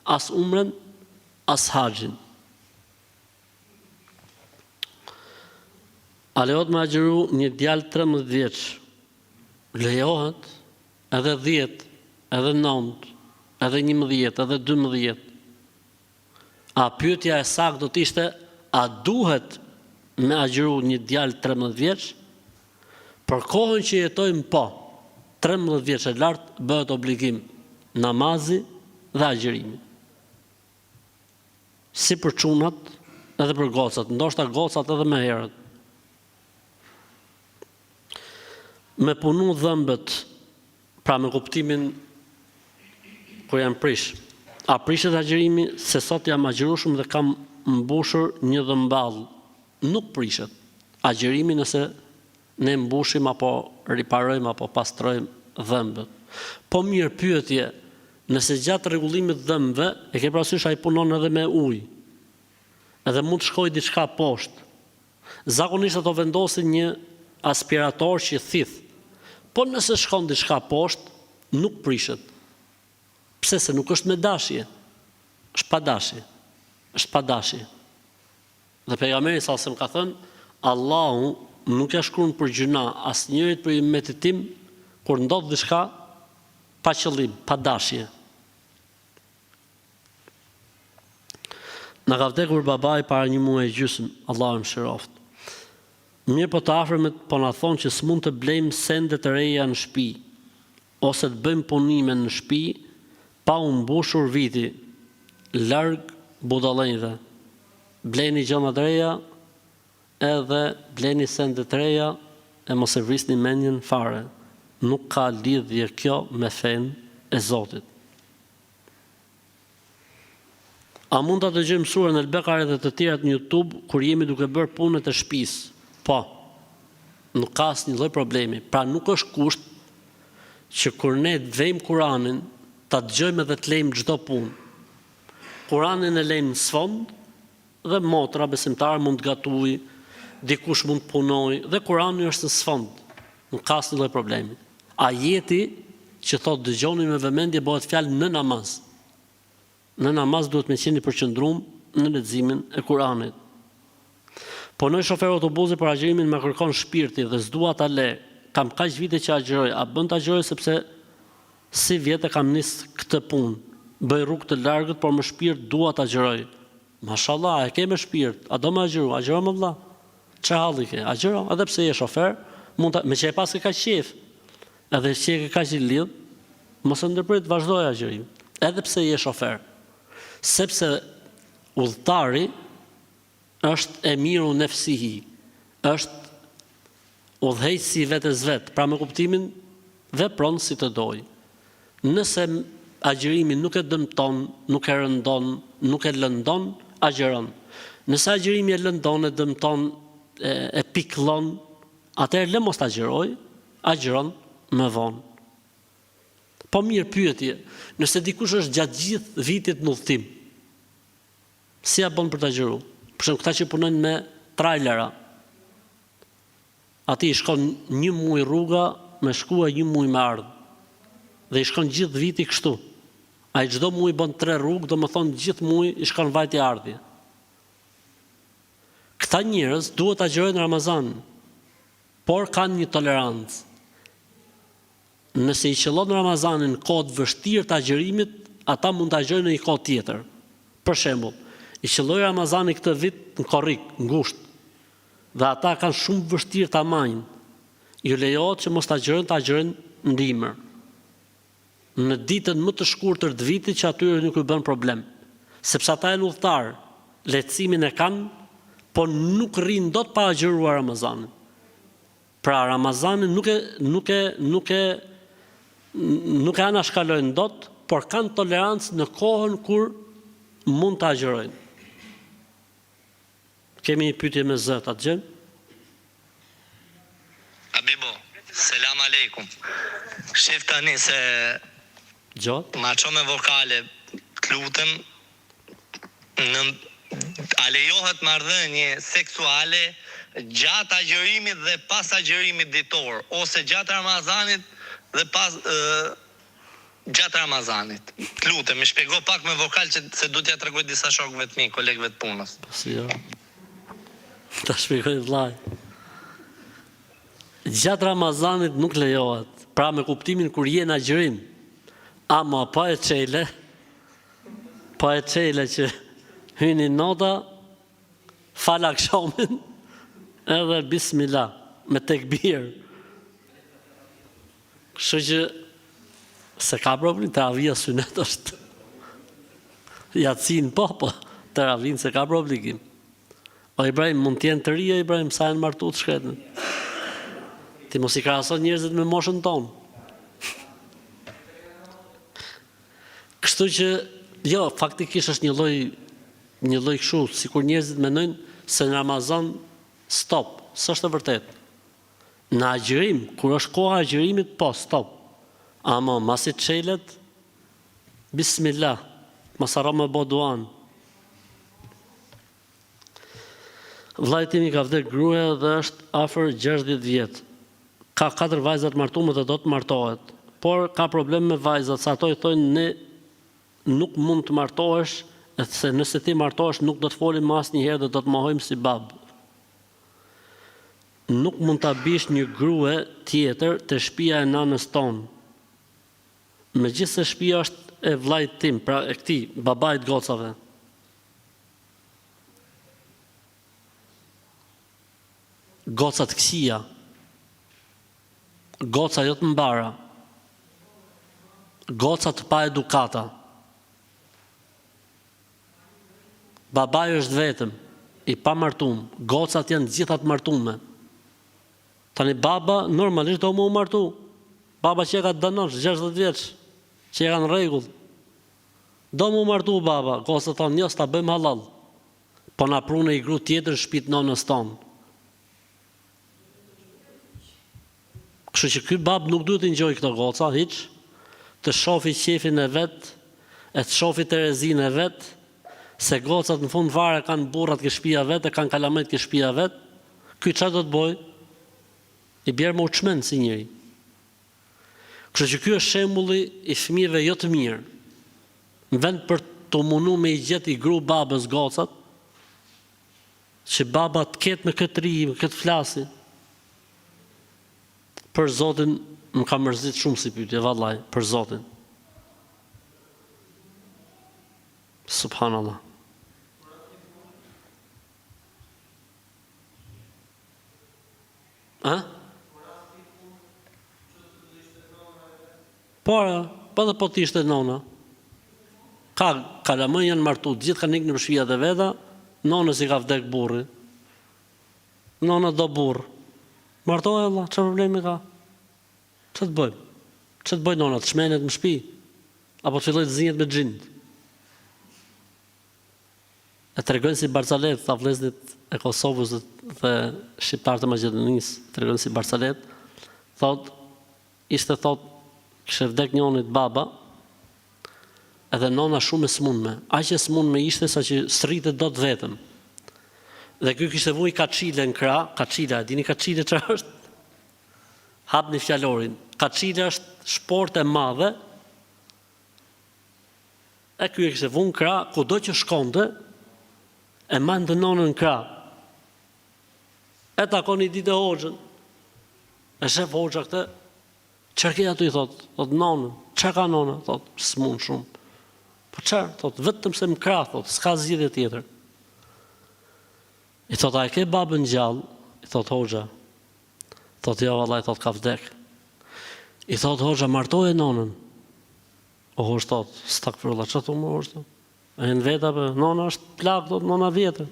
As umren, as haxhin. A lejohet me agjeru një djalë 13 vjeç? Lejohet edhe 10, edhe 9, edhe 11, edhe 12. A pyetja e saktë do të ishte, a duhet me agjeru një djalë 13 vjeç? Për kohën që jetojmë, po, 13 vjeç e lartë bëhet obligim namazi dhe agjerimi. Si për çunat edhe për gocat, ndoshta gocat edhe më herët. Me punu dhëmbët, pra me kuptimin kur janë prish. A prishet agjerimi se sot jam agjerueshëm dhe kam mbushur një dhëmball? Nuk prishet. Agjerimi nëse ne mbushim apo riparojmë apo pastrojmë dhëmbët. Po mirë, pyetje, nëse gjatë rregullimit të dhëmbëve e ke parasysh ai punon edhe me ujë. Edhe mund të shkojë diçka poshtë. Zakonisht ato vendosin një aspirator që thith. Po nëse shkon diçka poshtë, nuk prishet. Pse? Se nuk është me dashje. Është pa dashje. Është pa dashje. Dhe pejgamberi sa më ka thënë, Allahu nuk ja shkruan për gjuna asnjërit për umetin tim kur ndodh diçka pa qëllim, pa dashje. Në ka vdekur babai para një muaji e gjysmë, Allahu më shëroft. Mirë po të afërmit po na thonë që s'mund të blejmë sende të reja në shtëpi, ose të bëjmë punime në shtëpi pa u mbushur viti, larg budallënjve. Bleni gjëra të reja, edhe bleni sende të reja e mos e vrisni mendjen fare. Nuk ka lidhje kjo me fenë e Zotit. A mund të dëgjojmë surën El-Bekare dhe të tjerat në YouTube kur jemi duke bërë punët e shtëpisë? Po. Nuk ka asnjë lloj problemi. Pra nuk është kusht që kur ne vejmë Kur'anin, ta dëgjojmë dhe të lejmë çdo punë. Kur'anin e lejmë në sfond dhe motra besimtare mund të gatuj, dikush mund të punoj dhe Kur'ani është në sfond. Nuk ka asnjë lloj problemi. Ajeti që thot dëgjoni me vëmendje bëhet fjalë në namaz. Në namaz duhet me qenë i përqendruar në leximin e Kur'anit. Punoj shofer autobusi për agjërimin më kërkon shpirti dhe s'dua ta le. Kam kaq vite që agjëroj, a bën ta agjëroj sepse si vjetë kam nis këtë punë. Bëj rrugë të largët, por me shpirt dua ta agjëroj. Mashallah, e ke me shpirt, a do më agjëru, agjëro më vëlla. Çe halli ke? Agjëro, edhe pse je shofer, mund ta me që e pas ke kaq qef. Edhe që ke kaq i lidh, mos e ndërpret, vazhdoj agjërim. Edhe pse je shofer. Sepse udhëtari është emiru nefsihi, është udhëheqësi vetes vet, pra me kuptimin vepron si të doj. Nëse agjërimi nuk e dëmton, nuk e rëndon, nuk e lëndon, agjëron. Nëse agjërimi e lëndon, e dëmton, e pikëllon, atëherë le mos ta agjëroj, agjëron më vonë. Po mirë pyetje, nëse dikush është gjatë gjithë vitit në udhëtim, si ja bën për ta agjëruar? Për shembull, këta që punojnë me trajlera, ati i shkon 1 muaj rruga me shkua 1 muaj me ardhë. Dhe i shkon gjithë viti kështu. A i çdo muaj bën 3 rrugë, do më thonë gjithë muaj i shkon vajti ardhje. Këta njerëz duhet ta agjërojnë Ramazan, por kanë një tolerancë. Nëse i qëllon Ramazanin kohë të vështirë të agjërimit, ata mund ta agjërojnë në një kohë tjetër. Për shembull, i qëlloi Ramazani këtë vit në korrik, ngushtë. Dhe ata kanë shumë vështirë ta majnë. Ju lejohet që mos ta agjërojnë në dimër. Në ditën më të shkurtër të vitit që atyre nuk i bën problem. Sepse ata janë udhëtar, lehtësimin e kanë, po nuk rrin dot pa agjëruar Ramazanin. Pra Ramazanin nuk e anashkalojnë dot, por kanë tolerancë në kohën kur mund ta agjërojnë. Kemi një pyetje me zë, ta dëgjojmë? Abibo, selam aleikum. Shef tani se Gjot? ma qo me vokale, të lutem, a lejohet marrëdhënie seksuale gjatë agjërimit dhe pas agjërimit ditor, ose gjatë Ramazanit dhe pas gjatë Ramazanit. Të lutem, më shpjego pak me vokal që se du t'ja tregoj disa shokëve të mi, kolegëve të punës. Si jo. Ta shpjegoj vllai. Gjatë Ramazanit nuk lejohet, pra me kuptimin kur je në agjërim, ama pa e çele që hyni nota, fal akshamin, edhe bismillah, me tekbir. Kështu që se ka problem, teravia sunet është. Yatsin po, teravin se ka obligim. O Ibrahim, mund t'jenë të rija, Ibrahim, sa janë martu të shkretën. Ti mos i krahason njerëzit me moshën tonë. Kështu që, jo, faktikisht është një lloj kështu, sikur njerëzit mendojnë se në Ramazan stop, s'është e vërtetë. Në agjërim, kur është koha e agjërimit, po stop. Ama masi çelet, bismillah, mos harro me bë duan. Vllai tim i ka vdekur gruaja dhe është afër 60 vjet. Ka 4 vajza të martuara dhe do të martohet. Por ka problem me vajzat, sa ato i thonë ne nuk mund të martohesh, se nëse ti martohesh nuk do të folim më asnjëherë dhe do të mohojmë si bab. Nuk mund ta bish një grua tjetër te shtëpia e nanës tonë. Megjithëse shtëpia është e vllait tim, pra e këtij, babait gocave. Goca të këqija, goca jo të mbara, goca të pa edukata. Babai është vetëm, i pa martum, gocat janë gjitha të martume. Tani baba normalisht do mu martu. Baba që e ka dënosh 60 vjeç, që e ka në rregull. Do mu martu baba, goca thonë jo, s'ta bëjmë halal. Po na prune i gru tjetër shtëpit nonës tonë. Kështu që ky bab nuk duhet të ngjoj këto goca, hiç, të shofi qefin e vet, e të shofi terezinë e vet, se gocat në fund fare kanë burrat ke shtëpia vet, e kanë kalamet ke shtëpia vet. Ky çfarë do të bëj? I bjerë më uçmen si njëri. Kështu që ky është shembulli i fëmijëve jo të mirë. Në vend për të mundu me i gjetë i gru babës gocat, që baba të ketë me këtë ri, me këtë flasi. Për Zotin, më ka mërzit shumë si pyetje, vallaj, për Zotin. Subhanallah. A? Po dhe po t'ishte nona. Ka kalamën janë martu, gjithë kanë ikë në shpija dhe veda, nonës i ka vdek burri. Nona do burr. Martohet Allah, çfarë problemi ka? Ç'të bëjmë? Ç'të bëj nona, të shmenet në shtëpi? Apo të filloj të zinjet me xhind? E tregojnë si Barcalet, tha vëllezërit e Kosovës dhe shqiptarët e Maqedonisë, tregojnë si Barcalet, kishte vdek njëonit baba, edhe nona shumë e smundme. Aq e smundme ishte sa që s'rritet dot vetëm. Dhe ky kishte vuj kaçile në krah, kaçila, e dini kaçile çfarë është? Hapni fjalorin. Kaçila është shport e madhe. E ky e kishte vuj në krah, kudo që shkonte, e mande nonën në krah. E takon i ditë Hoxhën. E shef Hoxha këtë, çfarë ke aty, thot nonën. Çfarë ka nona? Thot, s'mund shumë. Po çfarë? Thot, vetëm se më krah, thot, s'ka zgjidhje tjetër. I thot, a e ke babën gjallë? I thot Hoxha. Thot, jo, vallaj, thot, ka vdek. I thot Hoxha, martoje nonën. O Hoxha thot, stakfirullah, çfarë thua më Hoxha? E në veta për, nona është plak, thot, nona vjetër.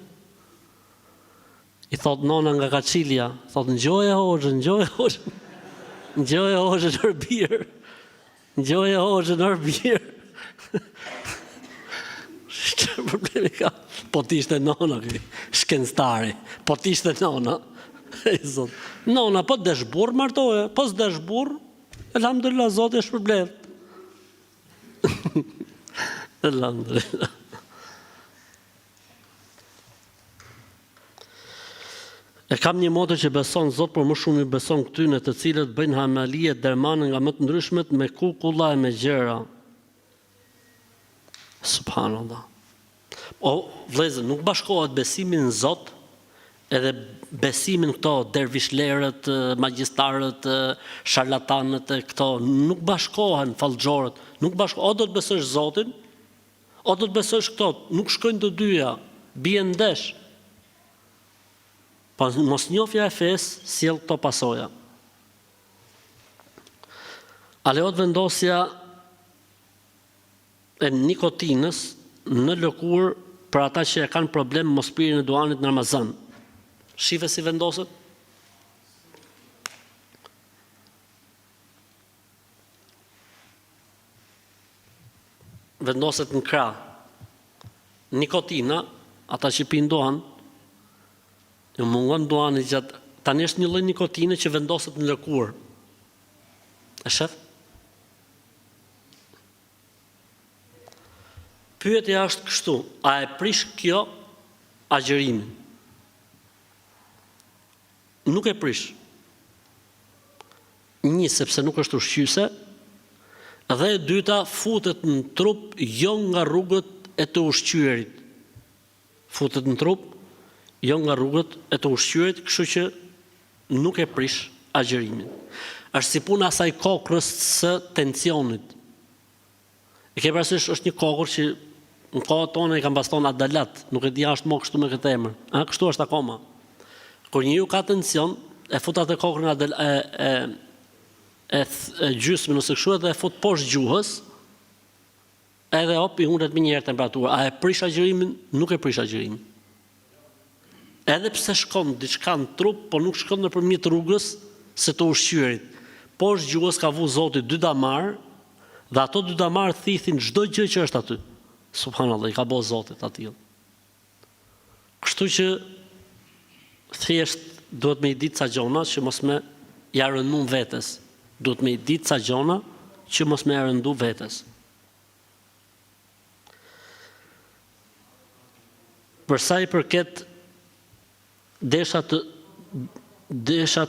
I thot nona nga Kaçilja, thot, ngjoje Hoxha, ngjoje Hoxha. Ngjoje Hoxha në birë. Ngjoje Hoxha në birë. Çfarë problemi ka? Po t'ishte nona këti, shkencëtari. Po t'ishte nona. Zot. Nona, po t'desh burr martoje, po s'desh burr, elhamdulillah, Zoti është shpërblet. Elhamdulillah. E kam një moto që beson Zot, por më shumë i beson këtyne të cilët bëjnë hamalije dermanë nga më të ndryshmet me kukulla e me gjëra. Subhanallah. O, vëllezër, nuk bashkohet besimin në Zot edhe besimin këto dervishlerët, magjistarët, sharlatanët, këto nuk bashkohen fallxhorët, nuk bashkohen, o do të besosh Zotin, o do të besosh këto, nuk shkojnë të dyja, bien ndesh. Po mos njofja e fesë sjell këto pasoja. A lejohet vendosja e nikotinës në lëkurë për ata që e kanë problem mos pirjen e duanit në Ramazan? Shife si vendoset? Vendoset në krah. Nikotina, ata që pin duan, ju mungon duani gjatë, tani është një lloj nikotine që vendoset në lëkurë. E shef? Pyetja është kështu, a e prish kjo agjërimin? Nuk e prish. Një, sepse nuk është ushqyese, dhe e dyta, futet në trup jo nga rrugët e të ushqyerit. Futet në trup jo nga rrugët e të ushqyerit, kështu që nuk e prish agjërimin. Është si puna asaj kokrës së tensionit. E ke parasysh, është një kokër që në kohët tonë i kanë baston adalat, nuk e di ashtë më kështu me këtë emër. Kështu është akoma. Kur njëju ka tension, e fut atë kokrën e gjysmë nëse kështu edhe e fut poshtë gjuhës, edhe i hundet me njëherë temperaturë. A e prish agjërimin? Nuk e prish agjërimin. Edhe pse shkon diçka në trup, po nuk shkon nëpërmjet rrugës së të ushqyerit. Poshtë gjuhës ka vu Zoti 2 damar, dhe ato 2 damar thithin çdo gjë që është aty. Subhanallah, i ka bo Zotit atij. Kështu që thjesht duhet me i ditë ca gjona që mos me ja rëndun vetes. Duhet me i ditë ca gjona që mos me ja rëndu vetes. Për sa i përket desha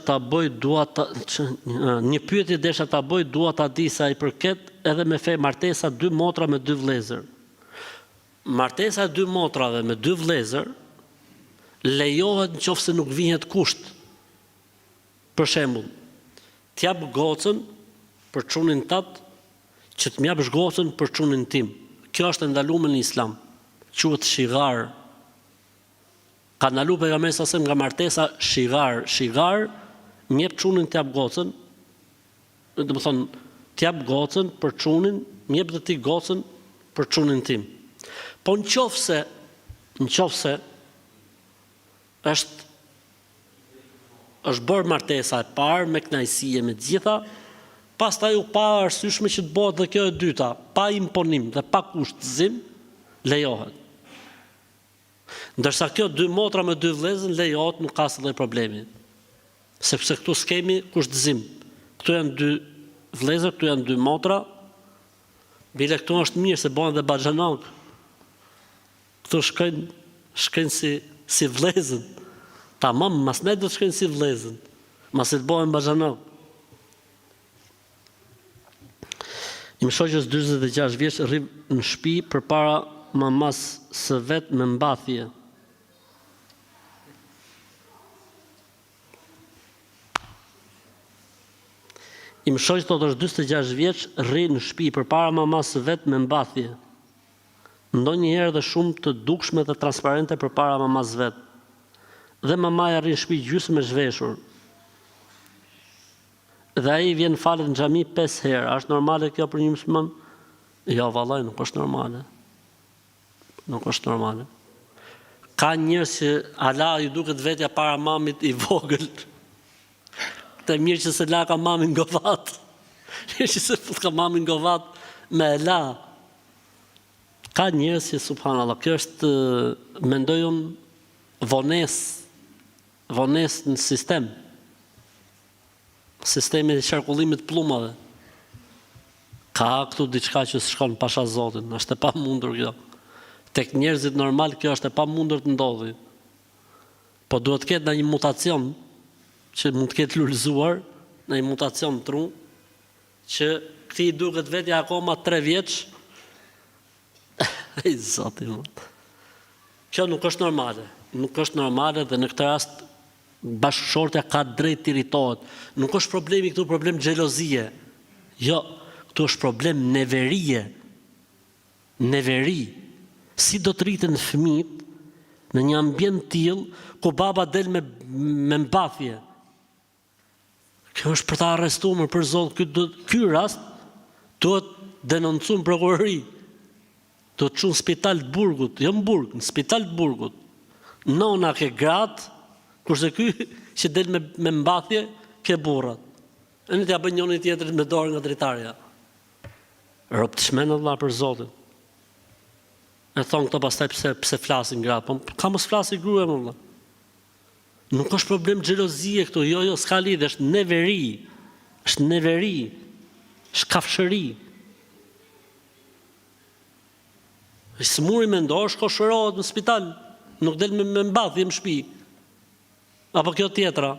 ta bëj dua ta një pyetje desha ta bëj dua ta di sa i përket edhe me fe martesa 2 motra me 2 vëllezër. Martesa e 2 motrave me 2 vëllezër lejohet nëse nuk vihet kusht. Për shembull, t'jap gocën për çunin tat, që të m'japësh gocën për çunin tim. Kjo është ndaluar në Islam. Quhet shigar. Ka ndaluar pejgamberi sa nga martesa shigar. Shigar m'jep çunin t'jap gocën. Do të thonë, t'jap gocën për çunin, m'jep dhe ti gocën për çunin tim. Po nëse është bërë martesa e parë me kënaqësi me të gjitha, pastaj u pa arsyeshme që të bëhet dhe kjo e dyta, pa imponim dhe pa kushtëzim, lejohet. Ndërsa kjo 2 motra me 2 vëllezër lejohet, nuk ka asnjë problemi. Sepse këtu s'kemi kushtëzim. Këtu janë 2 vëllezër, këtu janë 2 motra. Bile këtu është mirë se bëhen dhe baxhanak. Këtu shkojnë si vëllezër. Tamam, mas ne do të shkojnë si vëllezër. Mas e të bëhen baxhanak. Im shoqës 46 vjeç rri në shtëpi përpara mamas së vet me mbathje. Im shoqë thotë është 46 vjeç rri në shtëpi përpara mamas së vet me mbathje. Ndonjëherë dhe shumë të dukshme dhe transparente përpara mamas vet. Dhe mamaja rri në shtëpi gjysmë me zhveshur. Dhe ai vjen falet në xhami 5 herë. A është normale kjo për një musliman? Jo, vallai, nuk është normale. Nuk është normale. Ka njerëz që ala ju duket vetja para mamit i vogël. Të mirë që se la ka mamin govat. Që se fut ka mamin govat me la. Ka njerëz që subhanallahu, kjo është mendoj unë vonesë në sistem. Sistemi i qarkullimit plumave. Ka këtu diçka që shkon pasha Zotin, është e pamundur kjo. Tek njerëzit normal kjo është e pamundur të ndodhi. Po duhet të ketë ndonjë mutacion që mund të ketë lullzuar, ndonjë mutacion tru, që këti i duket vetja akoma 3 vjeç. Ej Zoti më. Kjo nuk është normale. Nuk është normale dhe në këtë rast bashkëshortja ka drejt të irritohet. Nuk është problemi këtu problem xhelozie. Jo, këtu është problem neverie. Neveri. Si do të rriten fëmijët në një ambient tillë ku baba del me mbathje. Kjo është për ta arrestuar për Zot, ky rast duhet denoncuar në prokurori. Do të çon spital të Burgut, jo në Burg, në spital të Burgut. Nona ke gratë, kurse ky që del me mbathje ke burrat. E në t'ja bën njëri tjetrit me dorë nga dritarja. Rob të shmenë Allah për Zotin. E thonë këto pastaj pse flasin gratë, po ka mos flasi gruaja më vëlla. Nuk është problem xhelozie këtu, jo, s'ka lidhje, është neveri. Është neveri. Shkafshëri. I smuri me ndorë, shko shërohet në spital, nuk del me mbathje në shtëpi. Apo kjo tjetra.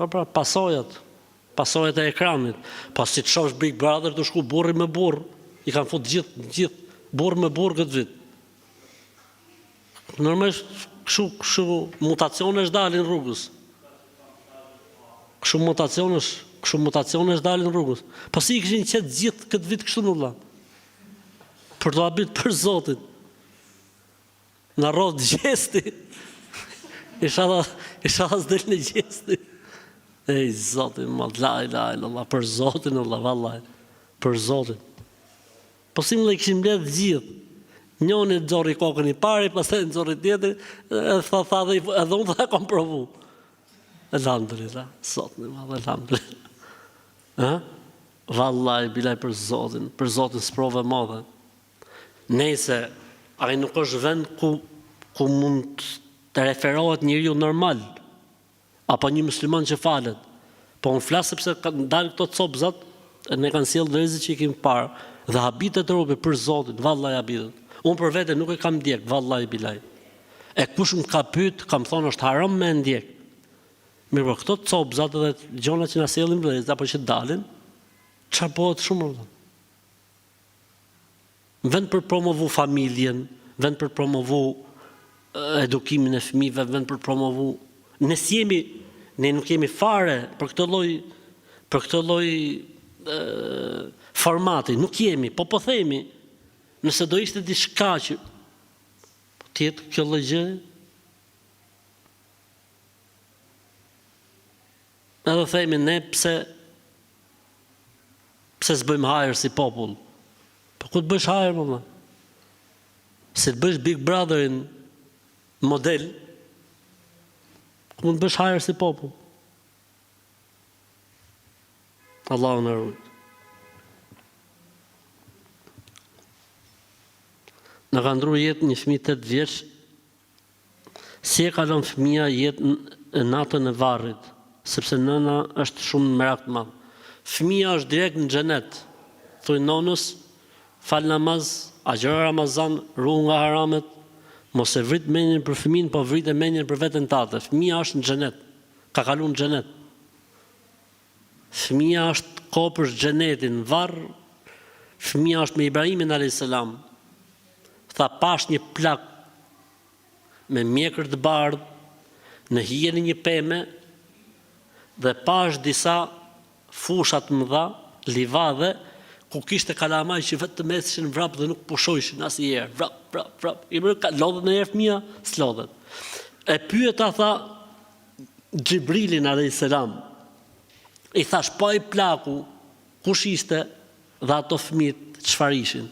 Pra, pasojat e ekranit. Pa si të shosh Big Brother të shku burri me burr, i kanë fut gjithë burr me burr këtë vit. Normalisht kështu mutacionesh dalin rrugës. Kështu mutacionesh dalin rrugës. Po si i kishin qetë gjithë këtë vit kështu nulla. Për të abit për Zotin. Në rrodh gjesti. Isha s'del në gjesti. Ej, Zotin, la ilaha illallah, për Zotin, Allah, vallaj, për Zotin. Po si më kishim mbledh gjithë. Njoni nxorri kokën i pari, pastaj nxorri tjetri, tha dhe edhe unë tha kam provu. Elhamdulillah, Zotin, elhamdulillah. Vallaj, bilaj për Zotin sprove madhe. Nëse ai nuk është vend ku mund të referohet njeriu normal, apo një musliman që falet. Po unë flas sepse kanë dalë këto copzat, ne kanë sjellë vëzhgjet që i kemi parë, dhe habitet robe për Zotin, vallaj habitet. Unë për vete nuk e kam ndjek, vallaj bilaj. E kush më ka pyet, kam thonë është haram me ndjek. Mirë, po këto copzat dhe gjona që na sjellin vëzhgjet apo që dalin, Çfarë bëhet shumë rrugë? Vend për promovu familjen, vend për promovu edukimin e fëmijëve, vend për promovu. Ne nuk jemi fare për këtë lloj formati, nuk jemi, po themi, nëse do ishte diçka që tjetë kjo lloj gjë, edhe themi ne pse s'bëjmë hajër si popull. Po ku të bësh hajër, mëma? Se të bësh Big Brotherin model, ku mund të bësh hajër si popull? Allahu na ruaj. Në ka ndru jetë një fëmijë 8 vjeç, si e kalon fëmia jetën e natën e varrit, sepse nëna është shumë merak të madh. Fëmia është direkt në xhenet. Thuaj nonës, fal namaz, agjëro Ramazan, ruaj nga haramet, mos e vrit mendjen për fëmin, po vrit mendjen për veten tate. Fëmia është në xhenet, ka kaluar në xhenet. Fëmia është kopër xhenetin, varr. Fëmia është me Ibrahimin alayhis salam. Tha pash një plak me mjekër të bardh, në hijen e një peme, dhe pash disa fushat mëdha, livadhe, ku kishte kalamaj që vetëm ecëshin vrap dhe nuk pushojshin asnjëherë. Vrap. I bërë lodhet në herë fëmia, s'lodhet. E pyeta tha Xhibrilin alayhis salam. I thash po i plaku, kush ishte dhe ato fëmijët çfarë ishin?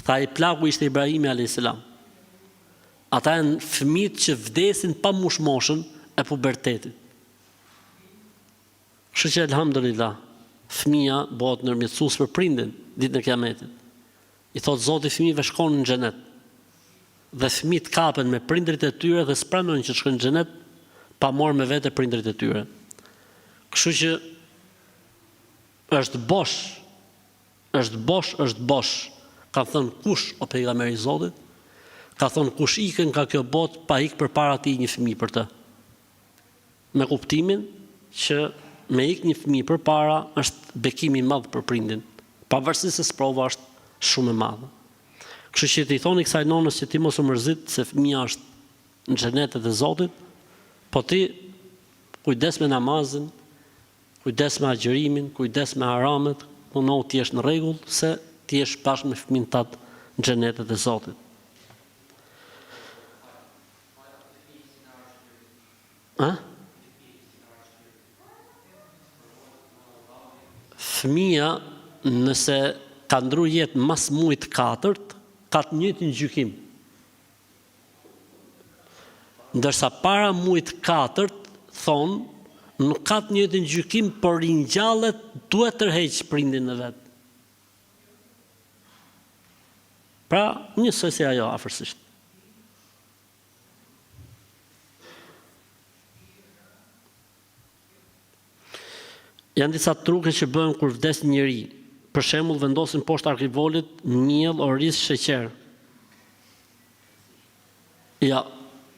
Tha i plaku ishte Ibrahimi alayhis salam. Ata janë fëmijët që vdesin pa moshën e pubertetit. Kështu që elhamdulillah, fëmia bëhet ndërmjetësues për prindin ditën e Kiametit. I thot Zoti fëmijëve shkon në xhenet. Dhe fëmijët kapen me prindrit e tyre dhe s'pranojnë që të shkojnë në xhenet pa marrë me vete prindrit e tyre. Kështu që është bosh. Ka thënë kush o pejgamberi i Zotit? Ka thënë kush ikën nga kjo botë pa ikë përpara tij një fëmijë për të. Me kuptimin që me ikë një fëmijë përpara është bekim i madh për prindin, pavarësisht se sprova është shumë e madhe. Kështu që ti thoni kësaj nonës që ti mos u mërzit se fëmia është në xhenetet e Zotit, po ti kujdes me namazin, kujdes me agjërimin, kujdes me haramet, puno ti jesh në rregull se ti jesh bashkë me fëmin tat në xhenetet e Zotit. Fëmia, nëse ka ndru jetë mas mujt 4, ka të njëjtin gjykim. Ndërsa para mujt 4, thonë, nuk ka të njëjtin gjykim, por ringjallet duhet tërheq prindin e vet. Pra, njësoj si ajo afërsisht. Janë disa truke që bëhen kur vdes një njeri. Për shembull, vendosin poshtë arkivolit miell, oriz, sheqer. Ja,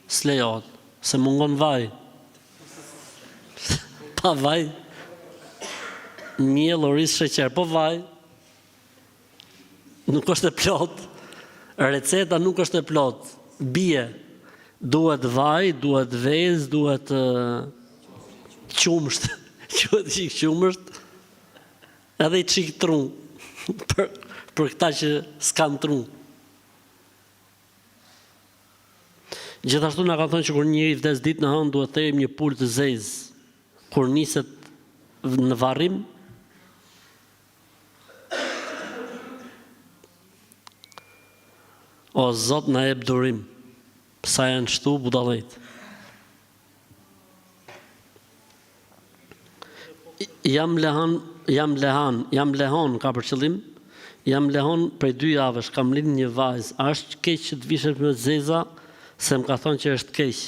s'lejohet, se mungon vaj. Pa vaj. Miell, oriz, sheqer, po vaj. Nuk është e plot. Receta nuk është e plot. Bie. Duhet vaj, duhet vezë, duhet qumësht. Quhet çik qumësht. Edhe i çik trum. Për këta që s'kan trum. Gjithashtu na ka thënë që kur njëri vdes ditë në hënë duhet të thejmë një pulë të zezë. Kur niset në varrim, o Zot na jep durim, sa janë shtu budallëjt. Jam lehon, ka për qëllim, jam lehon prej 2 javësh, kam lind një vajzë, a është keq që të vishet me zeza, se më ka thonë që është keq.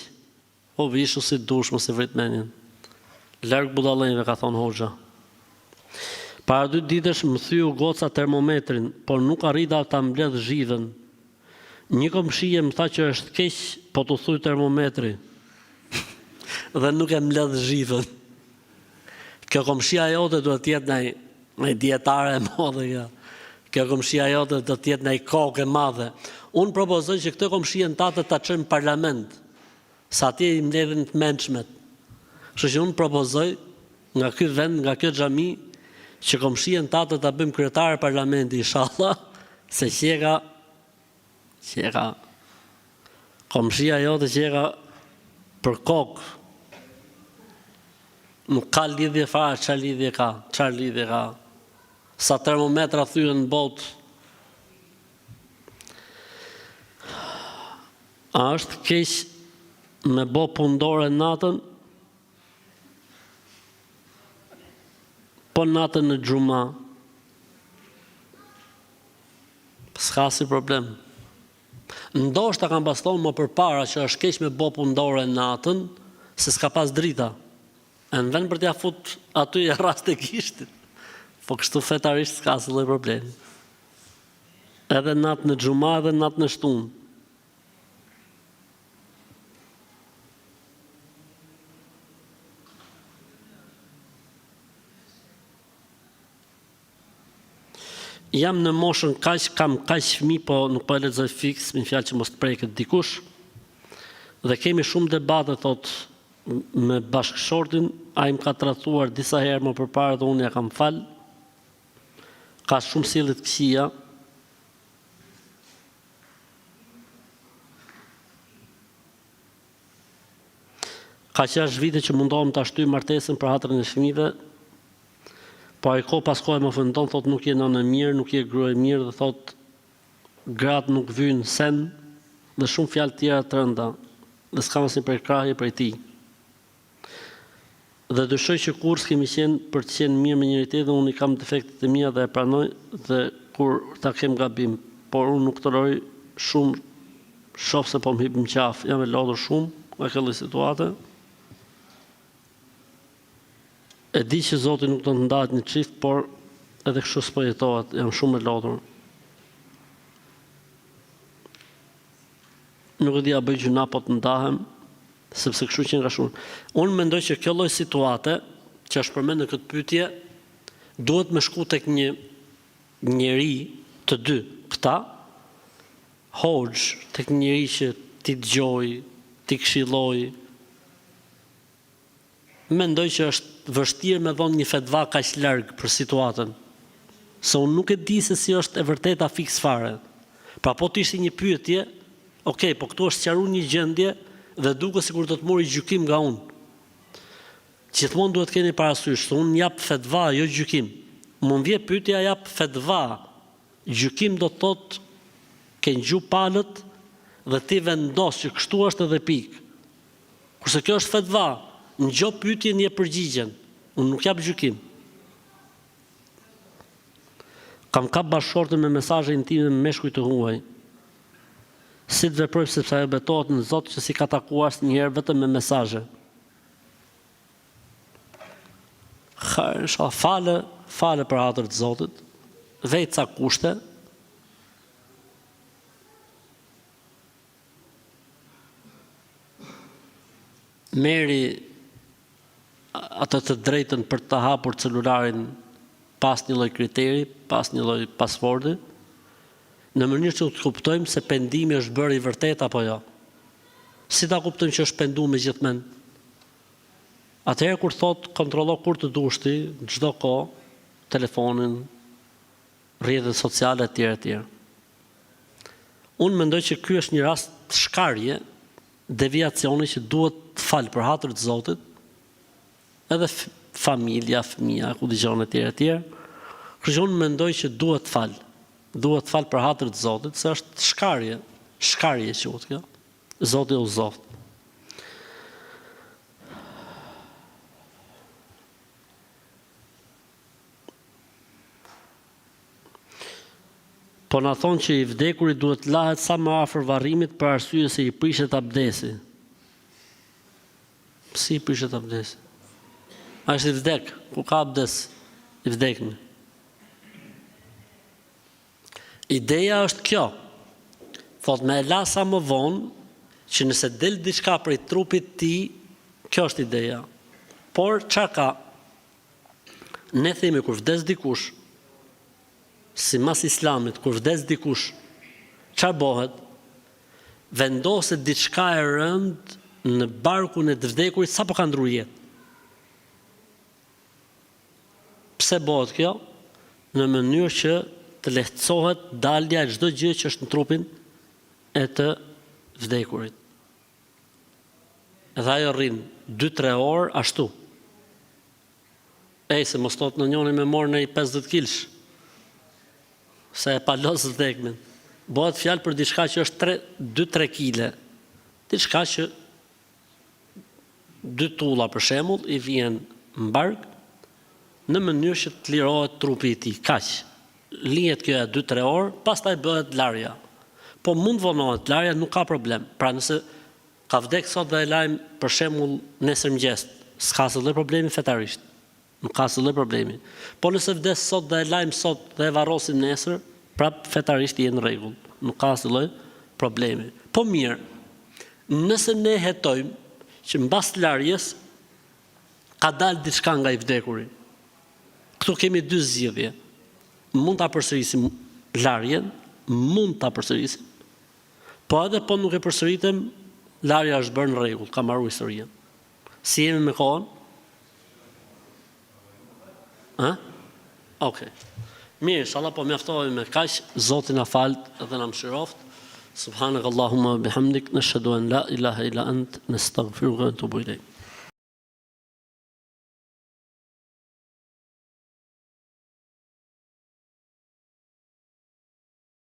O vishu si dush, mos e vrit mendjen. Larg budallëjve, ka thonë hoxha. Para 2 ditësh më thyu goca termometrin, por nuk arrita ta mbledh zhivën. Një komshije më tha që është keq, po të thuj termometri. Dhe nuk e mbledh zhivën. Kjo komshia jote duhet të jetë ndaj Me dietare e madhe kjo. Kjo komshia jote do t'jetë në i kokë e madhe. Unë propozoj që këtë komshien tate ta çojmë në parlament, sa atje i mbledhin të mençmet. Kështu që unë propozoj nga ky vend, nga kjo xhami, që komshien tate ta bëjmë kryetare parlamenti, inshallah, se qeka komshia jote qeka për kokë. Nuk ka lidhje fare, çfarë lidhje ka. Sa termometra thyen në botë. A është keq me bo pundore natën? Po natën në xhuma. S'ka si problem. Ndoshta kam pas thonë më përpara që është keq me bo pundore natën, se s'ka pas drita. E në vend për t'ja fut aty e rast e kishtit. Po kështu fetarisht s'ka asë lloj problemi. Edhe natë në xhuma, edhe natë në shtunë. Jam në moshën kam kaq fëmijë, po nuk po e lexoj fiks, me fjalë që mos të preket dikush. Dhe kemi shumë debate, thot, me bashkëshortin, ai më ka trajtuar disa herë më përpara dhe unë ja kam fal. Ka shumë sjellje të këqija. Ka 6 vite që mundohem ta shtyj martesën për hatrin e fëmijëve. Po ai pas kohë më ofendon, thot nuk je nënë e mirë, nuk je grua e mirë, dhe thot gratë nuk vyjnë sen, dhe shumë fjalë tjera të rënda, dhe s'kam asnjë përkrahje prej tij. Dhe dyshoj që kur s'kemi qenë për të qenë mirë me njëri tjetrin, unë i kam defektet e mia dhe e pranoj, dhe kur ta kem gabim, por unë nuk toleroj shumë, shoh se po më hip në qafë, jam e lodhur shumë nga kjo situate. E di që Zoti nuk do të ndahet një çift, por edhe kështu s'po jetohet, jam shumë e lodhur. Nuk e di a bëj gjuna po të ndahem, sepse kështu që nga shumë. Unë mendoj që kjo lloj situate, që është përmend në këtë pyetje, duhet me shku tek një njeri të dy, këta, hoxh, tek një njeri që ti dëgjoj, ti këshilloj. Mendoj që është vështirë me dhonë një fetva kaq larg për situatën. Se unë nuk e di se si është e vërteta fiks fare. Pra po të ishte një pyetje, okay, po këtu është sqaruar një gjendje dhe duket sikur do të mori gjykim nga unë. Gjithmonë duhet keni parasysh se unë jap fetva, jo gjykim. Mund vjen pyetja jap fetva. Gjykim do të thotë ke ngju palët dhe ti vendos që kështu është edhe pikë. Kurse kjo është fetva, në gjo pyetje një përgjigjen, unë nuk jap gjykim. Kam kap bashkëshortën me mesazhe intime me meshkuj të huaj. Si të veproj sepse ajo betohet në Zot që si ka takuar asnjëherë vetëm me mesazhe. Fale për hatër të Zotit, vej ca kushte. Meri atë të drejtën për të hapur celularin pas një lloj kriteri, pas një lloj pasvordi, në mënyrë që të kuptojmë se pendimi është bërë i vërtet apo jo. Si ta kuptojmë që është penduar me gjithmend? Atëherë kur thot kontrollo kur të dush ti, çdo kohë, telefonin, rrjetet sociale etj. Unë mendoj që ky është një rast të shkarje, deviacioni që duhet të falë për hatër të Zotit, edhe familja, fëmia, ku dëgjon etj. Kështu unë mendoj që duhet të falë për hatër të Zotit, se është shkarje quhet kjo. Zoti u zoft. Po na thonë që i vdekuri duhet lahet sa më afër varrimit për arsye se i prishet abdesi. Si i prishet abdesi? A është i vdek? Ku ka abdes? I vdekmi. Ideja është kjo. Thot me la sa më vonë, që nëse del diçka prej trupit ti, kjo është ideja. Por çka ka? ne themi kur vdes dikush, si mas islamit, kur vdes dikush, çfarë bëhet? Vendoset diçka e rënd në barkun e të vdekurit sa po ka ndruar jetë. Pse bëhet kjo? Në mënyrë që të lehtësohet dalja e çdo gjë që është në trupin e të vdekurit. Edhe ajo rrin 2-3 orë ashtu. Se mos thot në njëri me morë në i 50 kilsh, se e palos vdekmin. Bëhet fjalë për diçka që është 2-3 kile. Diçka që 2 tulla për shembull i vjen në bark në mënyrë që të lirohet trupi i tij. Kaq. Lihet kjo 2-3 orë, pastaj bëhet larja. Po mund vonohet larja, nuk ka problem. Pra nëse ka vdek sot dhe e lajm për shembull nesër mëngjes, s'ka asnjë problemi fetarisht. Nuk ka asnjë problemi. Po nëse vdes sot dhe e lajm sot dhe e varrosim nesër, prap fetarisht je në rregull. Nuk ka asnjë problemi. Po mirë. Nëse ne hetojmë që mbas larjes ka dalë diçka nga i vdekuri. Këtu kemi 2 zgjidhje. Mund ta përsërisim larjen, mund ta përsërisim. Po edhe po nuk e përsëritem, larja është bërë në rregull, ka marrë historinë. Si jemi me kohën? Okej. Mirë, inshallah po mjaftohemi me kaq, Zoti na falt dhe na mëshiroft. Subhanakallahumma bihamdik, nashhadu an la ilaha illa ant, nastaghfiruka wa natubu ilayk.